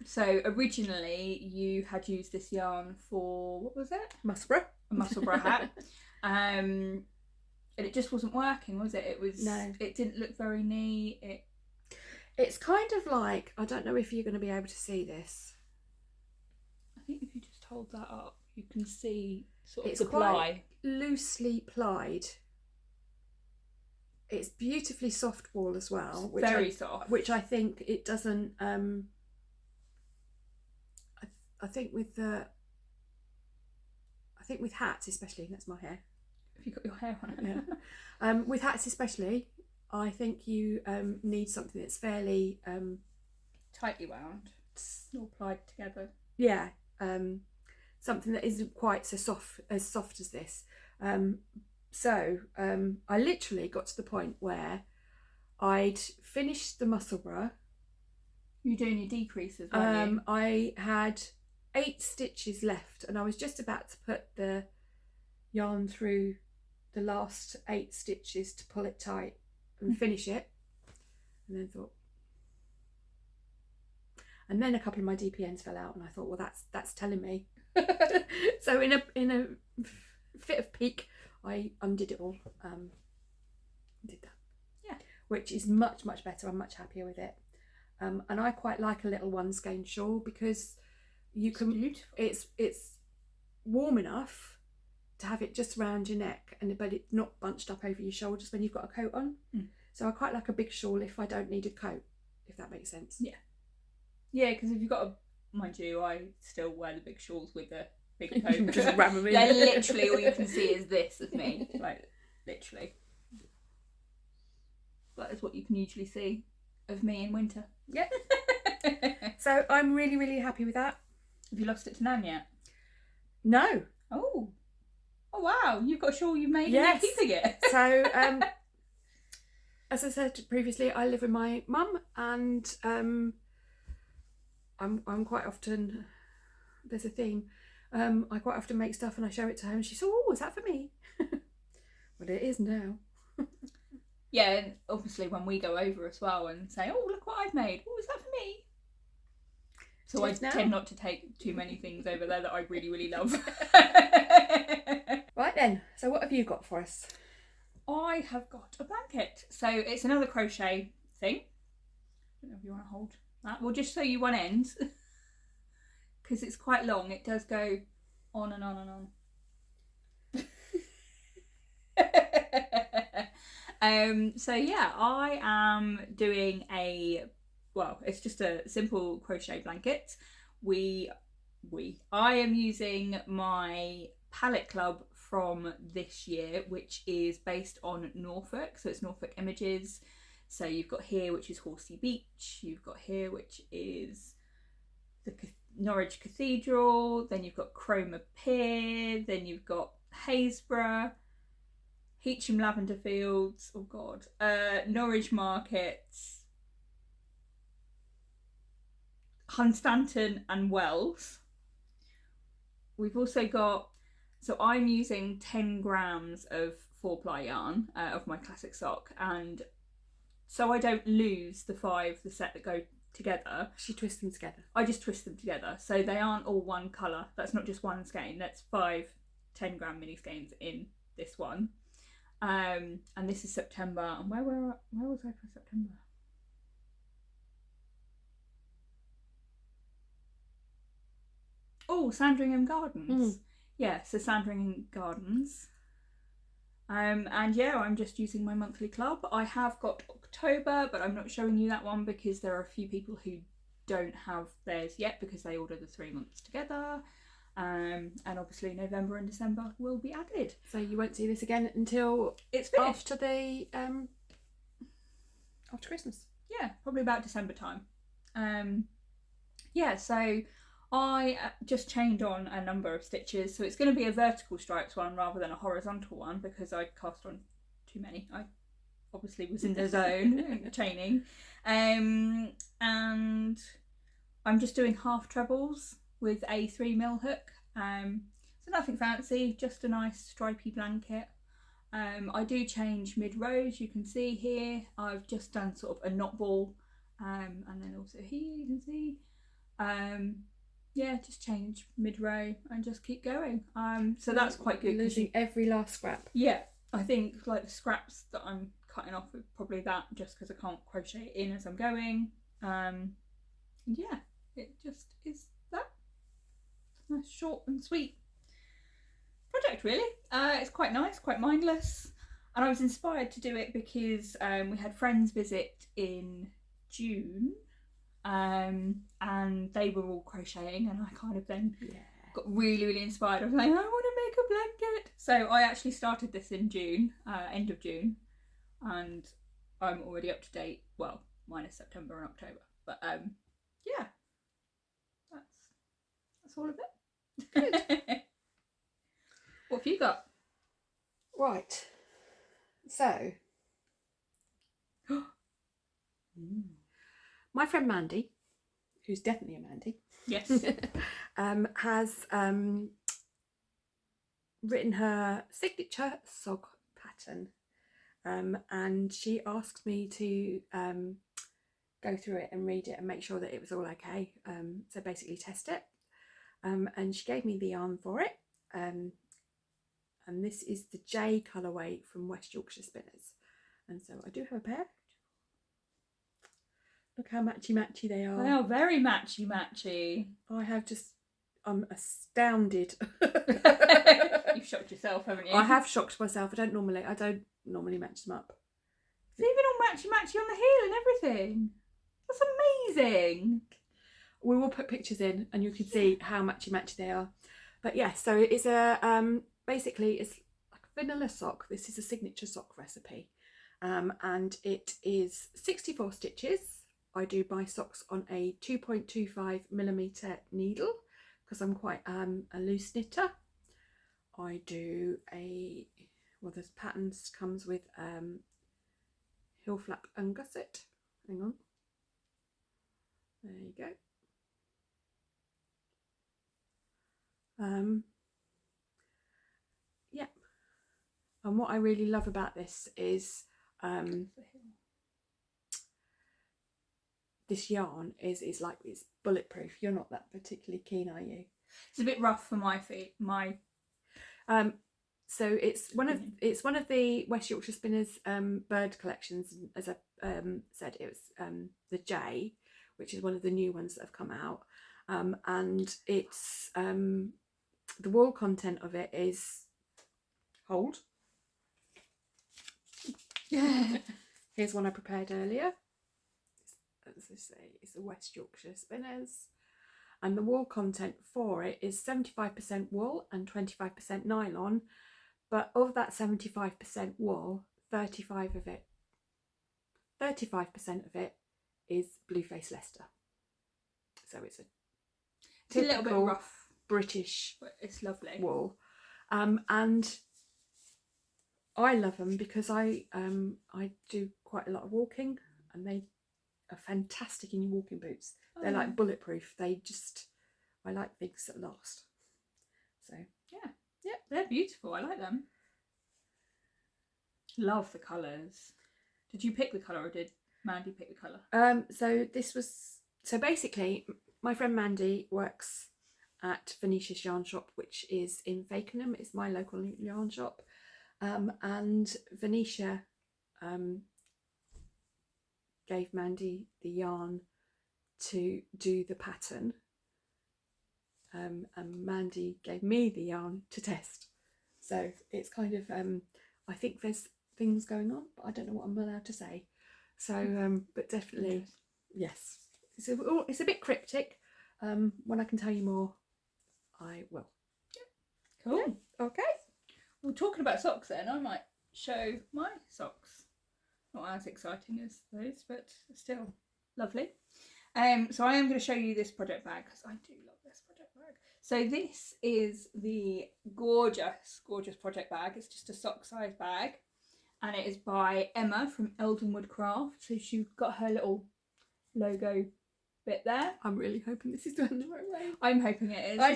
So originally you had used this yarn for, what was it? Musselburgh. A Musselburgh hat. And it just wasn't working, was it? No. It didn't look very neat. It's kind of like, I don't know if you're going to be able to see this. I think if you just hold that up, you can see sort of it's the ply. Quite loosely plied. It's beautifully soft wool as well. Very soft. Which I think it doesn't. I think with hats especially, that's my hair. Have you got your hair on it? Yeah. With hats especially, I think you need something that's fairly tightly wound, all plied together. Yeah. Something that isn't quite so soft as this. So I literally got to the point where I'd finished the Musselburgh. You were doing your decreases, weren't you? I had 8 stitches left, and I was just about to put the yarn through the last 8 stitches to pull it tight and finish it, and then thought. And then a couple of my DPNs fell out, and I thought, well, that's telling me. So in a fit of pique, I undid it all. Did that. Yeah. Which is much better. I'm much happier with it. And I quite like a little one skein shawl because you can. Beautiful. It's warm enough to have it just around your neck, but it's not bunched up over your shoulders when you've got a coat on. So I quite like a big shawl if I don't need a coat, if that makes sense. Yeah. Yeah, because if you've got a, mind you, I still wear the big shawls with the big coat. You can just ram them in. Yeah, literally all you can see is this of me, like literally. That is what you can usually see of me in winter. Yep. So I'm really happy with that. Have you lost it to Nan yet? No. Oh wow! You've got a shawl you've made Yes. and you're keeping it. So as I said previously, I live with my mum, and I'm quite often, there's a theme. I quite often make stuff and I show it to her, and she says, "Oh, is that for me?" Well, it is now. Yeah, and obviously when we go over as well and say, "Oh, look what I've made. Oh, is that for me?" So I tend not to take too many things over there that I really love. Right then, so what have you got for us? I have got a blanket. So it's another crochet thing. I don't know if you want to hold that. We'll just show you one end. Because it's quite long. It does go on and on and on. So yeah, I am doing it's just a simple crochet blanket. I am using my palette club from this year, which is based on Norfolk. So it's Norfolk images. So you've got here, which is Horsey Beach. You've got here, which is the Norwich Cathedral. Then you've got Cromer Pier. Then you've got Haysborough, Heacham Lavender Fields. Oh God, Norwich Market, Hunstanton and Wells. We've also got, so I'm using 10 grams of 4-ply yarn of my classic sock, and so I don't lose the set that go together. She twists them together. I just twist them together, so they aren't all one colour. That's not just one skein, that's 5 10-gram mini skeins in this one. And this is September, and where was I for September? Oh, Sandringham Gardens. Yeah, so Sandringham Gardens. And yeah, I'm just using my monthly club. I have got October, but I'm not showing you that one because there are a few people who don't have theirs yet because they order the 3 months together. And obviously November and December will be added. So you won't see this again until it's finished. After the after Christmas. Yeah, probably about December time. Yeah, so I just chained on a number of stitches, so it's going to be a vertical stripes one rather than a horizontal one because I cast on too many. I obviously was in the zone chaining, and I'm just doing half trebles with a 3mm hook. So nothing fancy, just a nice stripy blanket. I do change mid rows, you can see here. I've just done sort of a knot ball, and then also here you can see. Yeah, just change mid row and just keep going. So that's quite good. Losing every last scrap. Yeah, I think like the scraps that I'm cutting off are probably that, just because I can't crochet it in as I'm going. Yeah, it just is that. Nice, short and sweet project, really. It's quite nice, quite mindless, and I was inspired to do it because we had friends visit in June. And they were all crocheting, and I kind of then got really inspired. I was like, I want to make a blanket. So I actually started this in June, end of June, and I'm already up to date. Well, minus September and October, but yeah, that's all of it. Good. What have you got? Right. So. My friend Mandy, who's definitely a Mandy, yes, has written her signature sock pattern, and she asked me to go through it and read it and make sure that it was all okay. So basically test it, and she gave me the yarn for it, and this is the J colourway from West Yorkshire Spinners, and so I do have a pair. Look how matchy-matchy they are. They are very matchy-matchy. I'm astounded. You've shocked yourself, haven't you? I have shocked myself. I don't normally match them up. It's even all matchy-matchy on the heel and everything. That's amazing. We will put pictures in and you can see how matchy-matchy they are. But yeah, so it is a, basically it's like a vanilla sock. This is a signature sock recipe. And it is 64 stitches. I do my socks on a 2.25mm needle because I'm quite a loose knitter. I do there's patterns comes with heel flap and gusset. Hang on. There you go. Yeah. And what I really love about this is this yarn is like it's bulletproof. You're not that particularly keen, are you? It's a bit rough for my feet. So it's one of the West Yorkshire Spinners bird collections. As I said, it was the J, which is one of the new ones that have come out, and it's the wool content of it is hold. Yeah. Here's one I prepared earlier. As I say, it's the West Yorkshire Spinners. and the wool content for it is 75% wool and 25% nylon, but of that 75% wool, 35% of it is Blueface Leicester. So it's a little bit rough British, but it's lovely wool, and I love them because I do quite a lot of walking, and they are fantastic in your walking boots. They're like bulletproof. I like things that last. So yeah, they're beautiful. I like them. Love the colours. Did you pick the colour or did Mandy pick the colour? So basically my friend Mandy works at Venetia's yarn shop, which is in Fakenham. It's my local yarn shop, and Venetia gave Mandy the yarn to do the pattern, and Mandy gave me the yarn to test. So it's kind of I think there's things going on, but I don't know what I'm allowed to say. So but definitely yes, it's a bit cryptic. When I can tell you more, I will. Cool. Yeah. Okay. Well, talking about socks then, I might show my socks. Not as exciting as those, but still lovely. So I am going to show you this project bag because I do love this project bag. So this is the gorgeous project bag. It's just a sock size bag, and it is by Emma from Eldenwood Craft. So she's got her little logo bit there. I'm really hoping this is done the right way. I'm hoping it is. I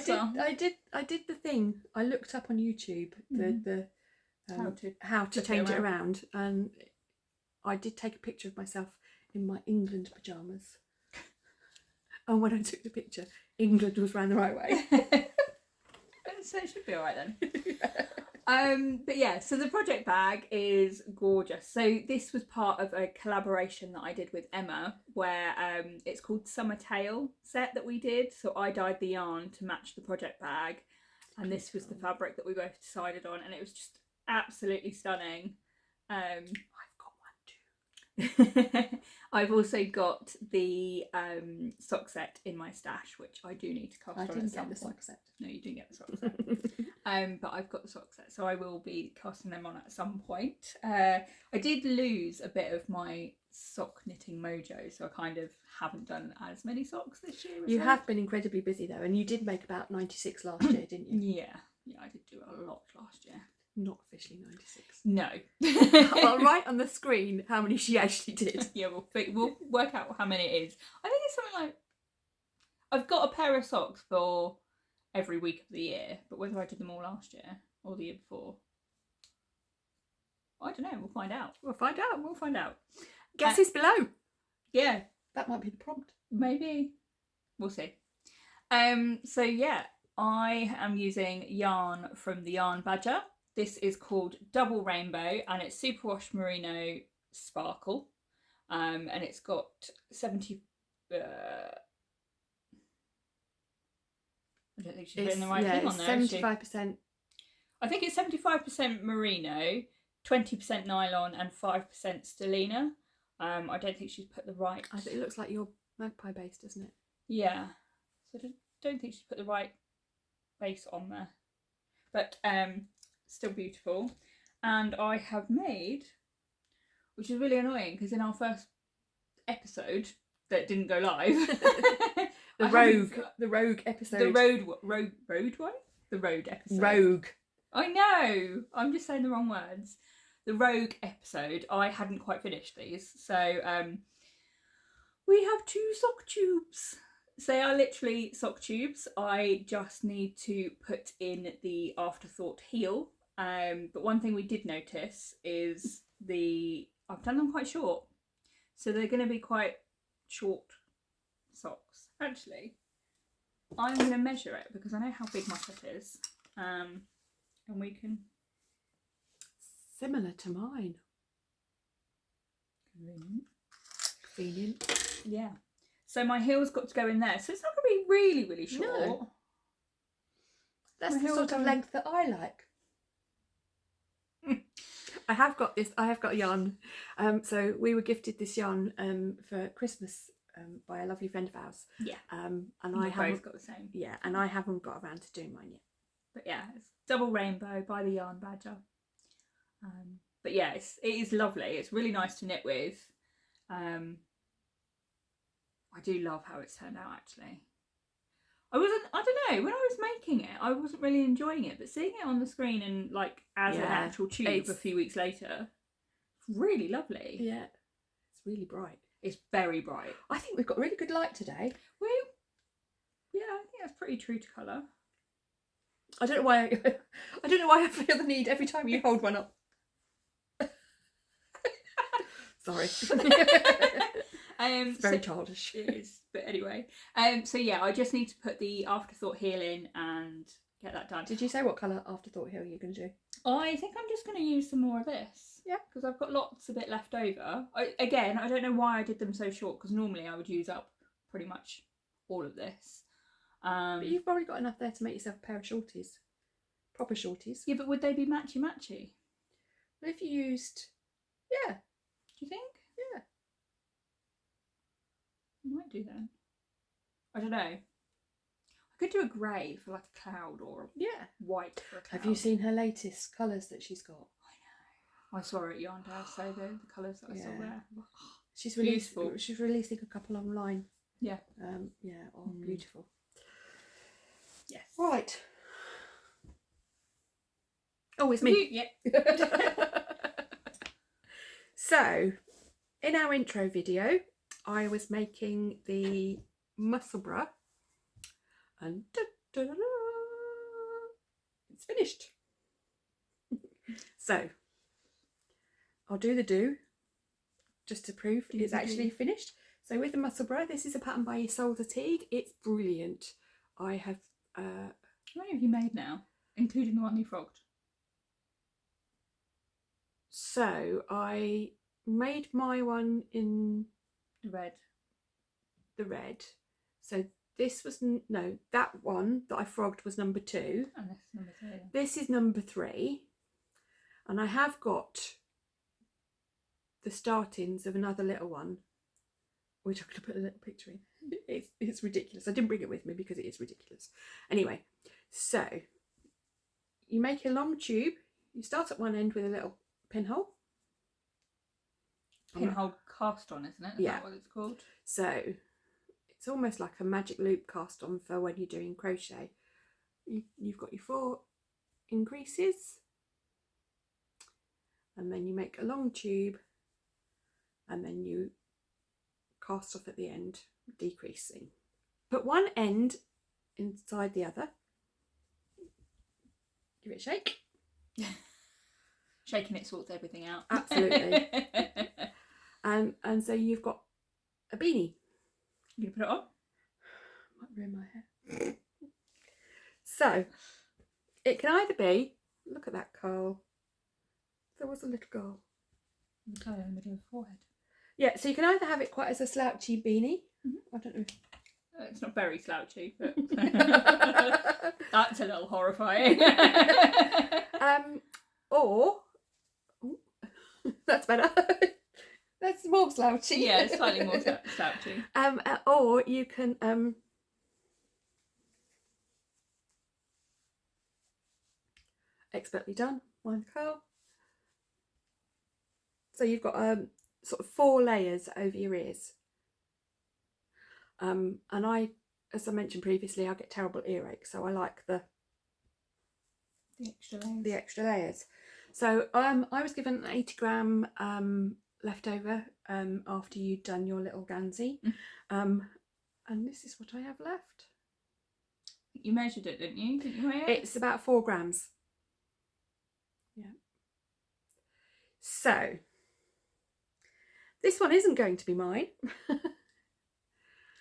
did the thing. I looked up on YouTube the how to change it around, and I did take a picture of myself in my England pyjamas. And when I took the picture, England was round the right way. So it should be alright then. But yeah, so the project bag is gorgeous. So this was part of a collaboration that I did with Emma, where it's called Summer Tale set that we did. So I dyed the yarn to match the project bag, and this was the fabric that we both decided on, and it was just absolutely stunning. I've got one too. I've also got the sock set in my stash, which I do need to cast on at some point. I didn't get the sock set. No, you didn't get the sock set. But I've got the sock set, so I will be casting them on at some point. I did lose a bit of my sock knitting mojo, so I kind of haven't done as many socks this year. You have been incredibly busy though, and you did make about 96 last year, didn't you? Yeah, I did do a lot last year. Not officially 96. No. I'll write on the screen how many she actually did. Yeah, we'll work out how many it is. I think it's something like, I've got a pair of socks for every week of the year, but whether I did them all last year or the year before, I don't know. We'll find out. We'll find out. Guesses below. Yeah, that might be the prompt. Maybe. We'll see. So yeah, I am using yarn from the Yarn Badger. This is called Double Rainbow, and it's Superwash Merino Sparkle, and it's got 70. I don't think she's putting the right thing on there. 75%. I think it's 75% merino, 20% nylon, and 5% stellina. I don't think she's put the right. It looks like your magpie base, doesn't it? Yeah. So I don't think she's put the right base on there, but still beautiful. And I have made, which is really annoying because in our first episode that didn't go live, the rogue episode, the road episode. Rogue. I know. I'm just saying the wrong words. The rogue episode. I hadn't quite finished these, so we have 2 sock tubes. So they are literally sock tubes. I just need to put in the afterthought heel. But one thing we did notice is I've done them quite short. So they're going to be quite short socks. Actually, I'm going to measure it because I know how big my foot is. And we can... Similar to mine. Convenient. Yeah. So my heel's got to go in there. So it's not going to be really, really short. No. That's the sort of length that I like. I have got yarn. So we were gifted this yarn for Christmas by a lovely friend of ours. Yeah. And You've I haven't both got the same. Yeah, and I haven't got around to doing mine yet. But yeah, it's double rainbow by the Yarn Badger. But yeah, it is lovely. It's really nice to knit with. I do love how it's turned out, actually. I don't know, when I was making it, I wasn't really enjoying it, but seeing it on the screen and like as an actual tube a few weeks later, it's really lovely. Yeah, it's really bright. It's very bright. I think we've got really good light today. Yeah, I think that's pretty true to colour. I don't know why I feel the need every time you hold one up. Sorry. It's very childish. It is, but anyway. So yeah, I just need to put the Afterthought heel in and get that done. Did you say what colour Afterthought heel you're going to do? I think I'm just going to use some more of this. Yeah, because I've got lots of it left over. I don't know why I did them so short, because normally I would use up pretty much all of this. But you've probably got enough there to make yourself a pair of shorties. Proper shorties. Yeah, but would they be matchy-matchy? But if you used... Yeah. Do you think? Yeah. I might do then. I don't know. I could do a grey for like a cloud, or a white for a cloud. Have you seen her latest colours that she's got? I know. I saw her at Yarn Day, so the colours that I saw there. She's releasing a couple online. Yeah. Beautiful. Yes. Right. Oh, it's me. Yeah. So, in our intro video, I was making the Musselburgh, and it's finished. So, I'll do the do just to prove it's actually finished. So with the Musselburgh, this is a pattern by Ysolda Teague. It's brilliant. I have... How many have you made now, including the one you frogged? So I made my one in The red. So this was that one that I frogged was number 2. And this is number 3. This is number 3, and I have got the startings of another little one, which I'm going to put a little picture in. It's ridiculous. I didn't bring it with me because it is ridiculous. Anyway, so you make a long tube. You start at one end with a little pinhole. Pinhole cast on, isn't it? Is that what it's called? So it's almost like a magic loop cast on for when you're doing crochet. You've got your 4 increases, and then you make a long tube, and then you cast off at the end, decreasing. Put one end inside the other. Give it a shake. Shaking it sorts everything out. Absolutely. And so you've got a beanie. You put it on? Might ruin my hair. So it can either be, look at that curl. There was a little girl. The curl in the middle of the forehead. Yeah, so you can either have it quite as a slouchy beanie. I don't know. It's not very slouchy, but that's a little horrifying. Or that's better. That's more slouchy. Yeah, slightly more slouchy. Or you can expertly done, one curl. So you've got sort of 4 layers over your ears. And I, as I mentioned previously, I get terrible earache, so I like the extra layers. So I was given an 80-gram leftover after you'd done your little Gansey, and this is what I have left. You measured it, didn't you? Didn't you weigh it? It's about 4 grams. Yeah. So this one isn't going to be mine.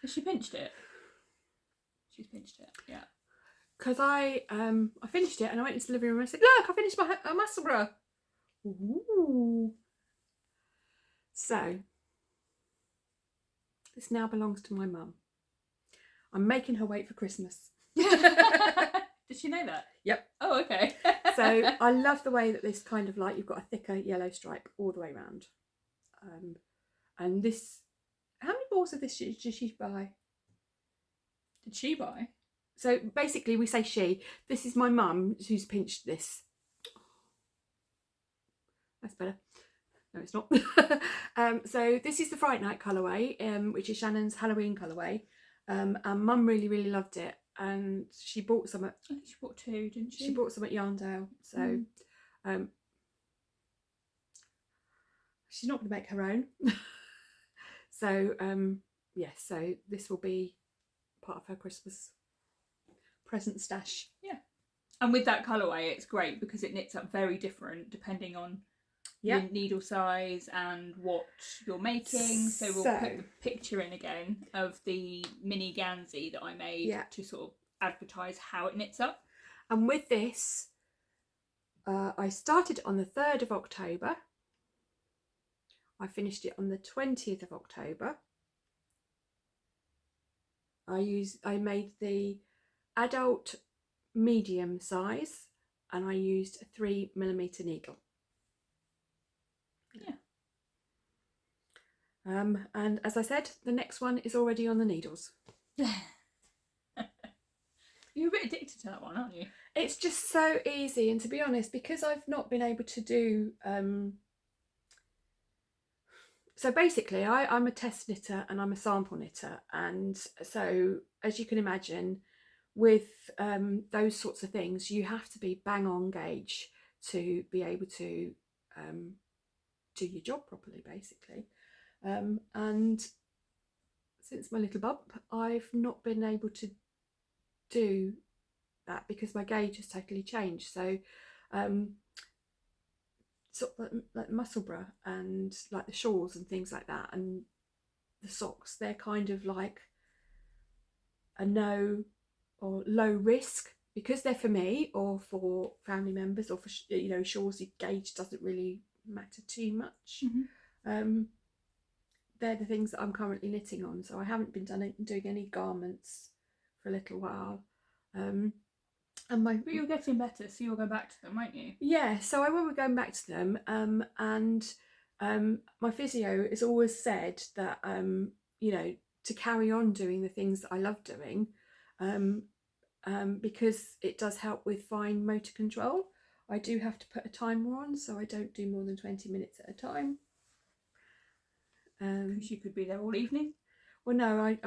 Has she pinched it? She's pinched it, yeah. Because I finished it and I went into the living room and I said, look, I finished my Musselburgh. Ooh. So this now belongs to my mum. I'm making her wait for Christmas. Did she know that? Yep. Oh, okay. So I love the way that this kind of like, you've got a thicker yellow stripe all the way around. And this How many balls of this did she buy? Did she buy? So basically we say she. This is my mum who's pinched this. That's better. No, it's not. So this is the Fright Night colourway, which is Shannon's Halloween colourway. And Mum really, really loved it. And she bought some at... I think she bought 2, didn't she? She bought some at Yarndale. So she's not going to make her own. So, yes, so this will be part of her Christmas present stash. Yeah. And with that colourway, it's great because it knits up very different depending on your needle size and what you're making. So we'll put the picture in again of the mini Gansey that I made to sort of advertise how it knits up. And with this, I started on the 3rd of October. I finished it on the 20th of October. I made the adult medium size and I used a 3mm needle. Yeah. And as I said, the next one is already on the needles. You're a bit addicted to that one, aren't you? It's just so easy, and to be honest, because I've not been able to do so basically I'm a test knitter and I'm a sample knitter, and so as you can imagine with those sorts of things you have to be bang on gauge to be able to do your job properly, basically. And since my little bump I've not been able to do that because my gauge has totally changed. So sort of like Musselburgh and like the shawls and things like that and the socks, they're kind of like a no or low risk because they're for me or for family members, or for shawls your gauge doesn't really matter too much. They're the things that I'm currently knitting on, so I haven't been doing any garments for a little while. And but you're getting better, so you'll go back to them, won't you? Yeah, so I will be going back to them. And my physio has always said that to carry on doing the things that I love doing, because it does help with fine motor control. I do have to put a timer on, so I don't do more than 20 minutes at a time. Because you could be there all evening. Well, no, I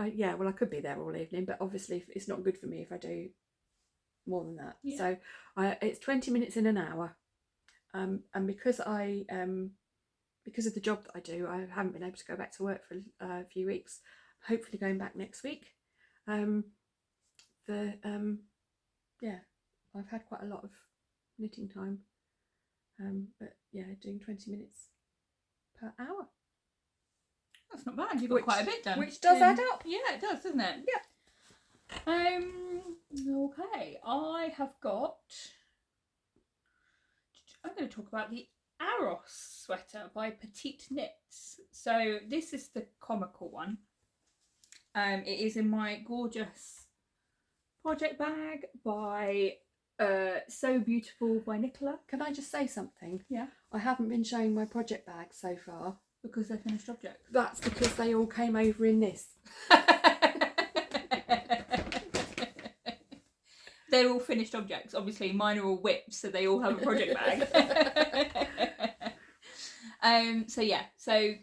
could be there all evening, but obviously it's not good for me if I do more than that. Yeah. So it's 20 minutes in an hour, and because because of the job that I do, I haven't been able to go back to work for a few weeks. Hopefully going back next week. Yeah, I've had quite a lot of knitting time, but yeah, doing 20 minutes per hour. That's not bad. You've got quite a bit done. Which does add up. Yeah, it does, doesn't it? Yeah. Okay, I have got... I'm going to talk about the Aros sweater by Petite Knits. So this is the comical one. It is in my gorgeous project bag by So Beautiful by Nicola. Can I just say something? Yeah. I haven't been showing my project bag so far. Because they're finished objects. That's because they all came over in this. They're all finished objects. Obviously, mine are all whips, so they all have a project bag. So yeah, so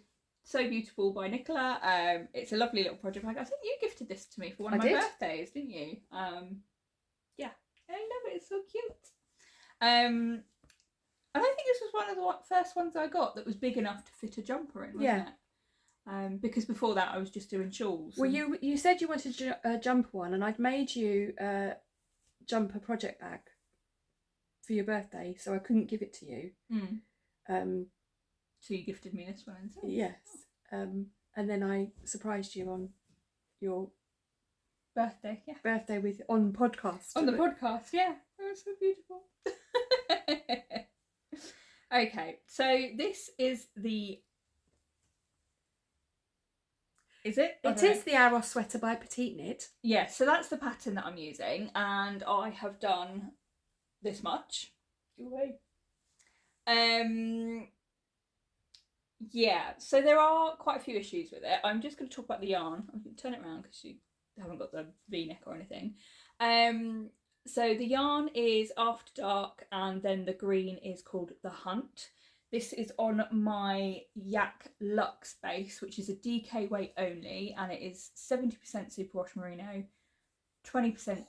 Beautiful by Nicola. It's a lovely little project bag. I think you gifted this to me for one of my birthdays, didn't you? Yeah, I love it. It's so cute. I don't think this was one of the first ones I got that was big enough to fit a jumper in, wasn't it? Because before that I was just doing shawls. Well, you said you wanted a jumper one, and I'd made you a jumper project bag for your birthday, so I couldn't give it to you. So you gifted me this one instead? Yes. And then I surprised you on your birthday, on podcast. On the podcast, yeah. It was so beautiful. Okay, so this is the... Is it? It is the Aros sweater by Petite Knit. Yeah, so that's the pattern that I'm using, and I have done this much. Yeah, so there are quite a few issues with it. I'm just going to talk about the yarn. I'm going to turn it around because you haven't got the V-neck or anything. So the yarn is After Dark, and then the green is called The Hunt. This is on my Yak Luxe base, which is a DK weight only, and it is 70% superwash merino, 20%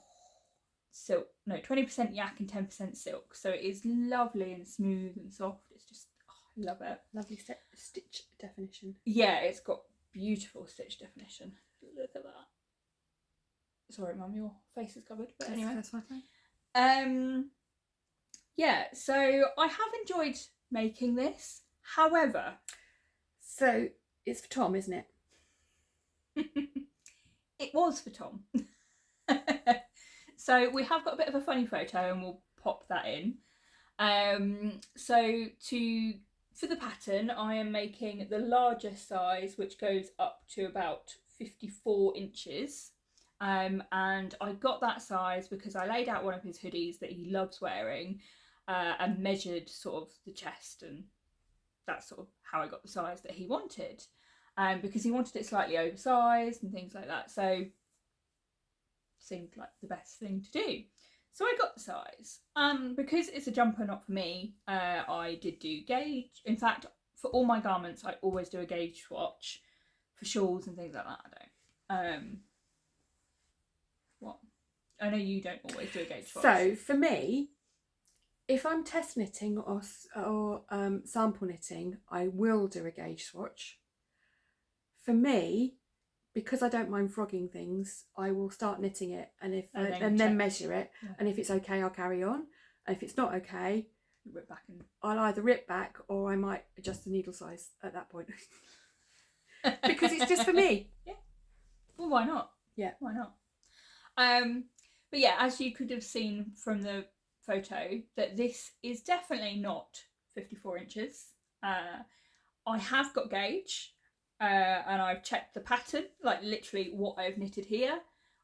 silk, no, 20% yak and 10% silk. So it is lovely and smooth and soft. It's just, oh, I love it. Lovely stitch definition. Yeah, it's got beautiful stitch definition. Look at that. Sorry, Mum, your face is covered. But anyway, that's my thing. Yeah, so I have enjoyed making this. However, so it's for Tom, isn't it? it was for Tom. So we have got a bit of a funny photo, and we'll pop that in. For the pattern, I am making the largest size, which goes up to about 54 inches. And I got that size because I laid out one of his hoodies that he loves wearing, and measured sort of the chest, and that's sort of how I got the size that he wanted. Because he wanted it slightly oversized and things like that. So seemed like the best thing to do. So I got the size. Because it's a jumper, not for me, I did do gauge. In fact, for all my garments, I always do a gauge swatch. For shawls and things like that, I don't. What? I know you don't always do a gauge swatch. So for me, if I'm test knitting or sample knitting, I will do a gauge swatch. For me, because I don't mind frogging things, I will start knitting it, and then measure it. Yeah. And if it's okay, I'll carry on. And if it's not okay, rip back and I'll either rip back or I might adjust the needle size at that point. Because it's just for me. Yeah. Well, why not? Yeah. Why not? But yeah, as you could have seen from the photo, that this is definitely not 54 inches. I have got gauge. And I've checked the pattern, like literally what I've knitted here.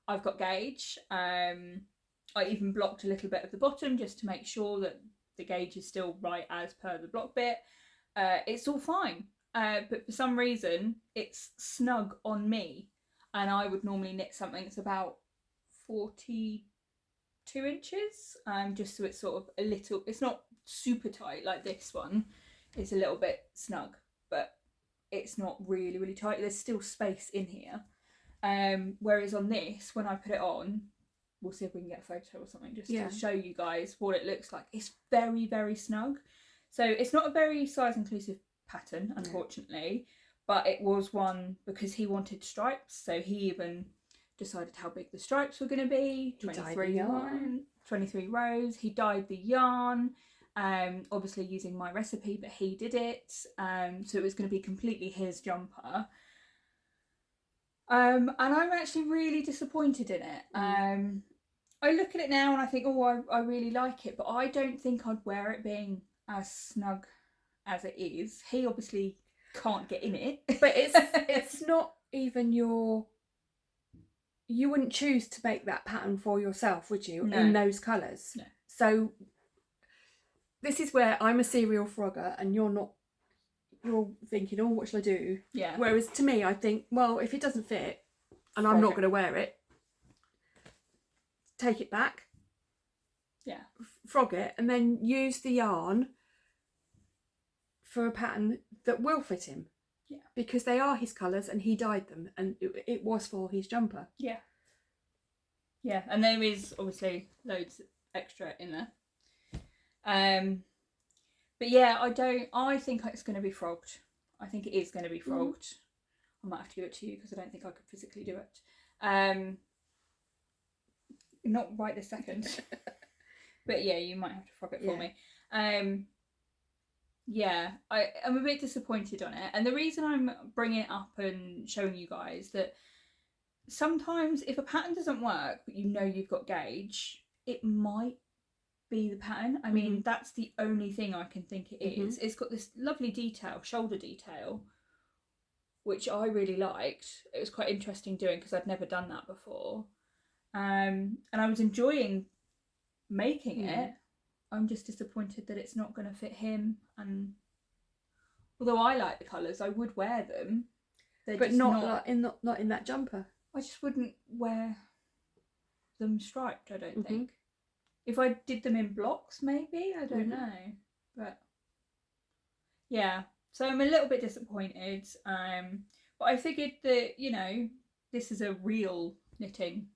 I've got gauge. I even blocked a little bit of the bottom just to make sure that the gauge is still right as per the block bit. It's all fine. But for some reason, it's snug on me. And I would normally knit something that's about 42 inches. Just so it's sort of a little, it's not super tight like this one. It's a little bit snug, but it's not really, really tight. There's still space in here. Whereas on this, when I put it on, we'll see if we can get a photo or something just to show you guys what it looks like. It's very, very snug. So it's not a very size inclusive pattern, unfortunately, but it was one because he wanted stripes. So he even decided how big the stripes were going to be. 23 rows. He dyed the yarn. Obviously using my recipe, but he did it. So it was going to be completely his jumper. And I'm actually really disappointed in it. I look at it now and I think, oh, I really like it, but I don't think I'd wear it being as snug as it is. He obviously can't get in it. But it's not even you wouldn't choose to make that pattern for yourself, would you? No. In those colours. No. So this is where I'm a serial frogger and you're not. You're thinking, oh, what shall I do? Yeah. Whereas to me, I think, well, if it doesn't fit and I'm not going to wear it, take it back. Yeah. Frog it and then use the yarn for a pattern that will fit him. Yeah. Because they are his colours and he dyed them and it was for his jumper. Yeah. Yeah, and there is obviously loads extra in there. But yeah, I think it's going to be frogged. I think it is going to be frogged. I might have to give it to you because I don't think I could physically do it. Not right this second. But yeah, you might have to frog it for me. Yeah, I'm a bit disappointed on it. And the reason I'm bringing it up and showing you guys that sometimes if a pattern doesn't work, but you know you've got gauge, it might be the pattern. I mean, that's the only thing I can think it is. It's got this lovely detail, shoulder detail, which I really liked. It was quite interesting doing because I'd never done that before. And I was enjoying making it. I'm just disappointed that it's not going to fit him, and Although I like the colours, I would wear them. They're But just not like in that jumper. I just wouldn't wear them striped, I don't Mhm. think. If I did them in blocks, maybe, I don't Mhm. know. But yeah, so I'm a little bit disappointed. But I figured that, you know, this is a real knitting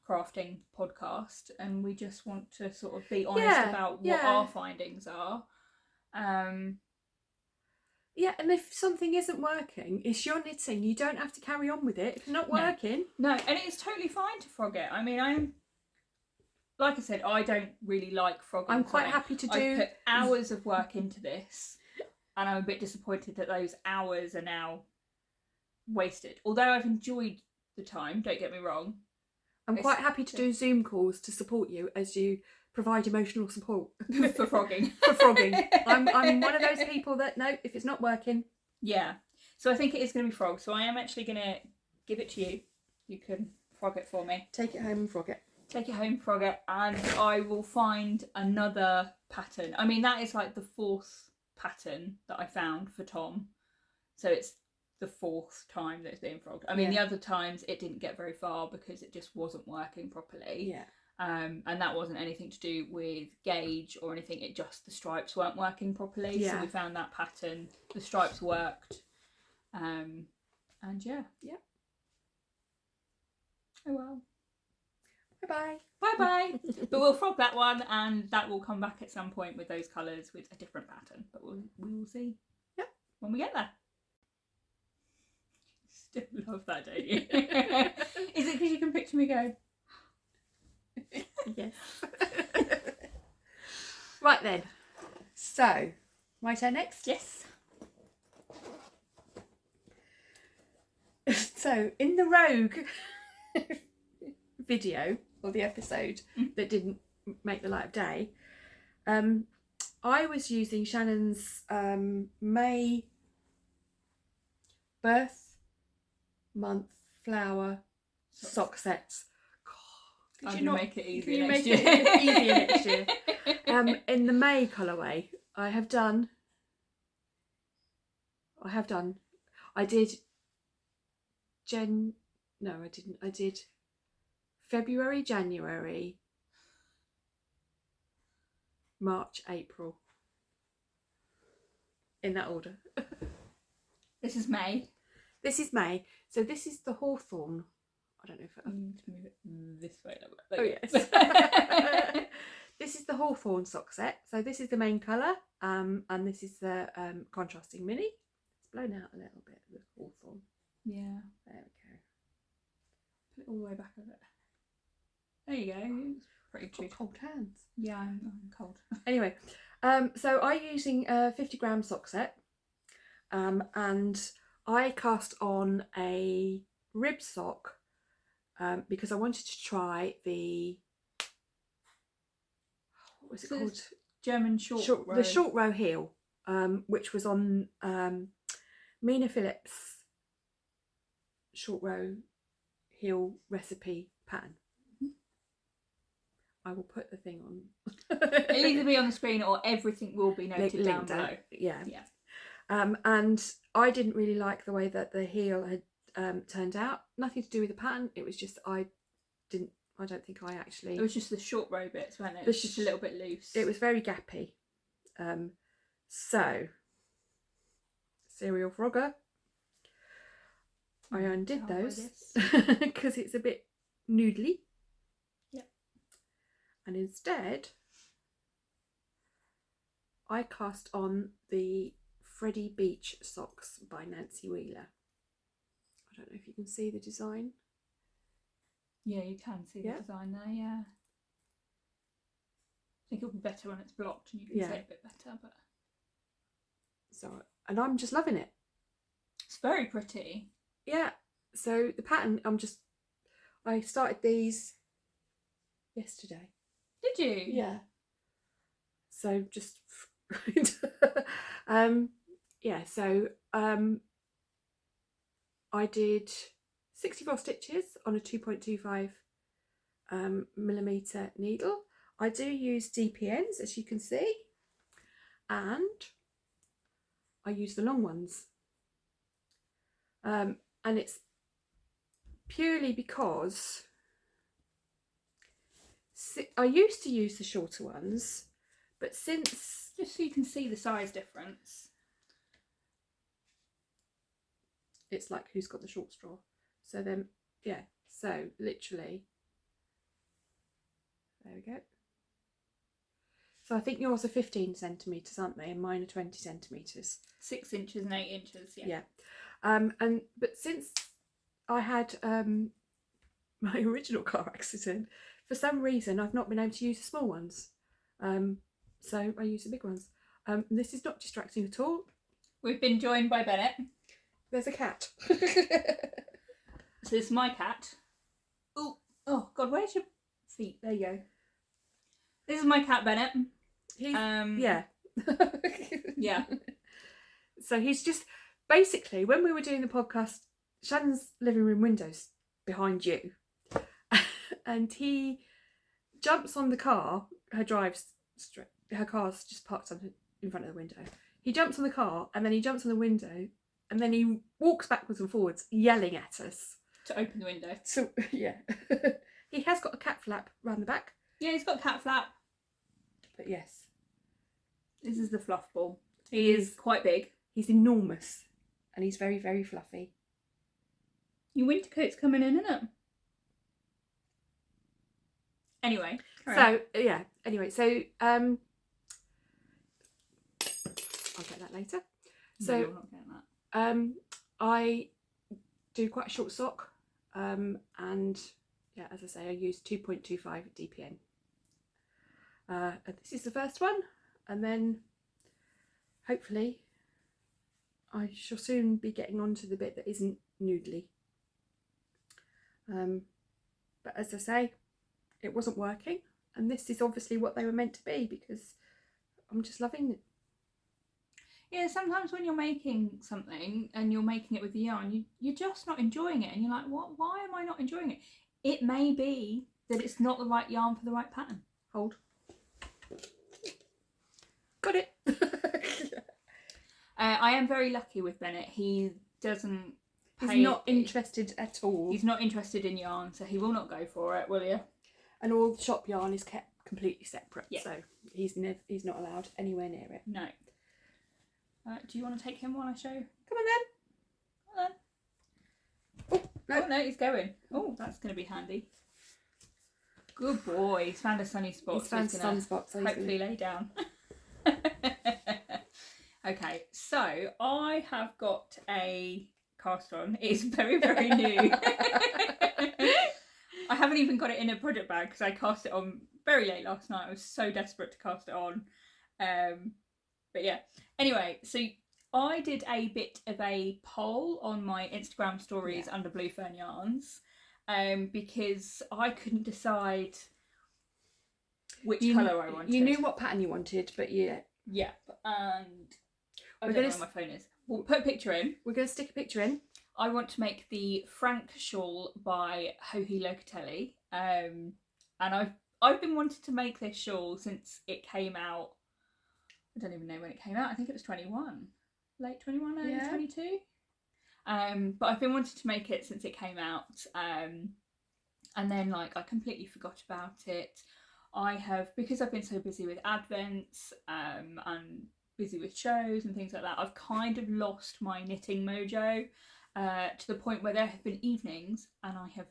crafting podcast and we just want to sort of be honest about what our findings are. Yeah, and if something isn't working, it's your knitting. You don't have to carry on with it. If it's not working. No, and it's totally fine to frog it. I mean, like I said, I don't really like frogging. I'm quite happy to do. I've put hours of work into this, and I'm a bit disappointed that those hours are now wasted. Although I've enjoyed the time, don't get me wrong. I'm quite happy to do Zoom calls to support you as you provide emotional support for frogging. For frogging, I'm one of those people that no, if it's not working. Yeah, so I think it is going to be frog. So I am actually going to give it to you. You can frog it for me. Take it home and frog it. Take it home, frog it, and I will find another pattern. I mean, that is like the 4th pattern that I found for Tom. So it's the 4th time that it's being frogged. I mean, the other times it didn't get very far because it just wasn't working properly. Yeah. And that wasn't anything to do with gauge or anything. It just, the stripes weren't working properly. Yeah. So we found that pattern. The stripes worked. And yeah. Yeah. Oh well. Bye-bye. Bye-bye. But we'll frog that one and that will come back at some point with those colours with a different pattern. But we will see. Yeah. When we get there. Still love that, don't you? Is it because you can picture me go? Yes. Right then. So, my turn next? Yes. So, in the Rogue video or the episode that didn't make the light of day, I was using Shannon's May birth month flower sock sets. God, I'm gonna make it easier next year. Easier next year. In the May colourway, I did I did February, January, March, April. In that order. This is May. This is May. So this is the hawthorn. I don't know if I need to move it this way. Oh yes. This is the hawthorn sock set. So this is the main colour, and this is the contrasting mini. It's blown out a little bit, the hawthorn. Yeah. There we go. Put it all the way back a bit. There you go. It's pretty got cold hands. Yeah, I'm cold. Anyway, so I'm using a 50-gram sock set, and I cast on a rib sock because I wanted to try the, what was it called? German short row. The short row heel, which was on Mina Phillips' short row heel recipe pattern. I will put the thing on. It'll either be on the screen or everything will be noted down below. Yeah. And I didn't really like the way that the heel had turned out. Nothing to do with the pattern. It was just I don't think I actually. It was just the short row bits, wasn't it? It was just a little bit loose. It was very gappy. So serial frogger. I undid those because it's a bit noodly. And instead, I cast on the Freddie Beach socks by Nancy Wheeler. I don't know if you can see the design. Yeah, you can see the design there, yeah. I think it'll be better when it's blocked and you can see it a bit better, but... So, and I'm just loving it. It's very pretty. Yeah, so the pattern, I started these yesterday. Did you? Yeah. So just I did 64 stitches on a 2.25 millimeter needle. I do use DPNs, as you can see, and I use the long ones. And it's purely because I used to use the shorter ones, but since... Just so you can see the size difference. It's like who's got the short straw. So then, yeah, so literally, there we go. So I think yours are 15 centimetres, aren't they? And mine are 20 centimetres. 6 inches and 8 inches, yeah. But since I had my original car accident, for some reason I've not been able to use the small ones. So I use the big ones. This is not distracting at all. We've been joined by Bennett. There's a cat. So this is my cat. Oh God, where's your feet? There you go. This is my cat Bennett. He's, yeah. Yeah. So he's just basically, when we were doing the podcast, Shannon's living room window's behind you, and he jumps on the car. Her car's just parked in front of the window. He jumps on the car, and then he jumps on the window, and then he walks backwards and forwards, yelling at us to open the window. So yeah, he has got a cat flap round the back. Yeah, he's got a cat flap. But yes, this is the fluff ball. He is quite big. He's enormous, and he's very, very fluffy. Your winter coat's coming in, isn't it? Anyway. So I'll get that later. So no, you're not getting that. I do quite a short sock, and yeah, as I say, I use 2.25 DPN. And this is the first one, and then hopefully I shall soon be getting on to the bit that isn't noodly. But as I say, it wasn't working, and this is obviously what they were meant to be, because I'm just loving it. Yeah, sometimes when you're making something and you're making it with the yarn, you're just not enjoying it, and you're like, what? Why am I not enjoying it? It may be that it's not the right yarn for the right pattern. Hold. Got it. I am very lucky with Bennett. He doesn't He's not interested at all. He's not interested in yarn, so he will not go for it, will you? And all the shop yarn is kept completely separate, yeah. So he's not allowed anywhere near it. No. Do you want to take him while I show? Come on then. Come on. Oh, no, he's going. Oh, that's going to be handy. Good boy. He's found a sunny spot. He's found a sunny spot, so hopefully lay down. Okay, so I have got a cast on. It's very, very new. I haven't even got it in a project bag because I cast it on very late last night. I was so desperate to cast it on. But yeah. Anyway, so I did a bit of a poll on my Instagram stories under Blue Fern Yarns because I couldn't decide which colour I wanted. You knew what pattern you wanted, but yeah. Yeah, and I don't know where my phone is. We'll put a picture in. We're going to stick a picture in. I want to make the Frank shawl by Hohi Locatelli. And I've been wanting to make this shawl since it came out. I don't even know when it came out. I think it was 21. Late 21, early 22. But I've been wanting to make it since it came out. And then I completely forgot about it. Because I've been so busy with Advents and busy with shows and things like that, I've kind of lost my knitting mojo to the point where there have been evenings and I have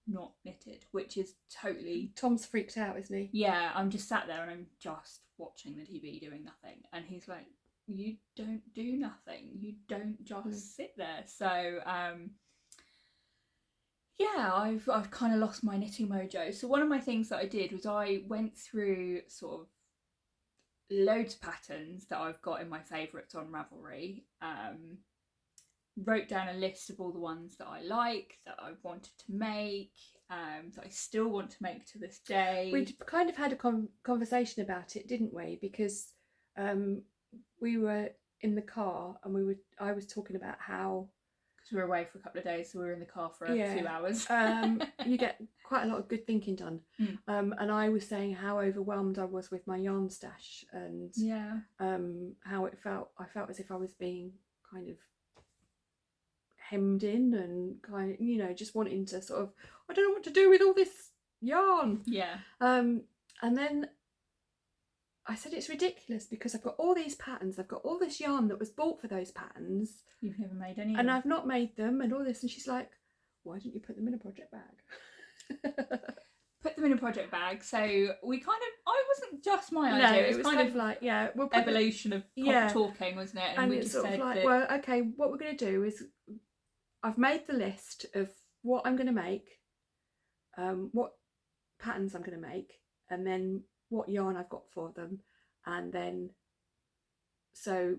not knitted, which is totally... Tom's freaked out, isn't he? Yeah, I'm just sat there and I'm just watching the TV doing nothing, and he's like, you don't do nothing, you don't just sit there. So yeah, I've kind of lost my knitting mojo. So one of my things that I did was I went through sort of loads of patterns that I've got in my favourites on Ravelry, wrote down a list of all the ones that I like, that I wanted to make, that I still want to make to this day. We kind of had a conversation about it, didn't we? Because we were in the car and I was talking about how... because we were away for a couple of days, so we were in the car for a Yeah. few hours. You get quite a lot of good thinking done. And I was saying how overwhelmed I was with my yarn stash, and Yeah. how it felt. I felt as if I was being kind of hemmed in, and kind of, you know, just wanting to sort of, I don't know what to do with all this yarn. Yeah. And then I said it's ridiculous because I've got all these patterns, I've got all this yarn that was bought for those patterns. You've never made any. And I've not made them and all this. And she's like, why didn't you put them in a project bag? Put them in a project bag. So we kind of, I wasn't just my idea. It was kind of like, yeah, we'll put evolution of talking, wasn't it? And we it's just sort said of like, that, well, okay, what we're going to do is, I've made the list of what I'm going to make, what patterns I'm going to make, and then what yarn I've got for them. And then, so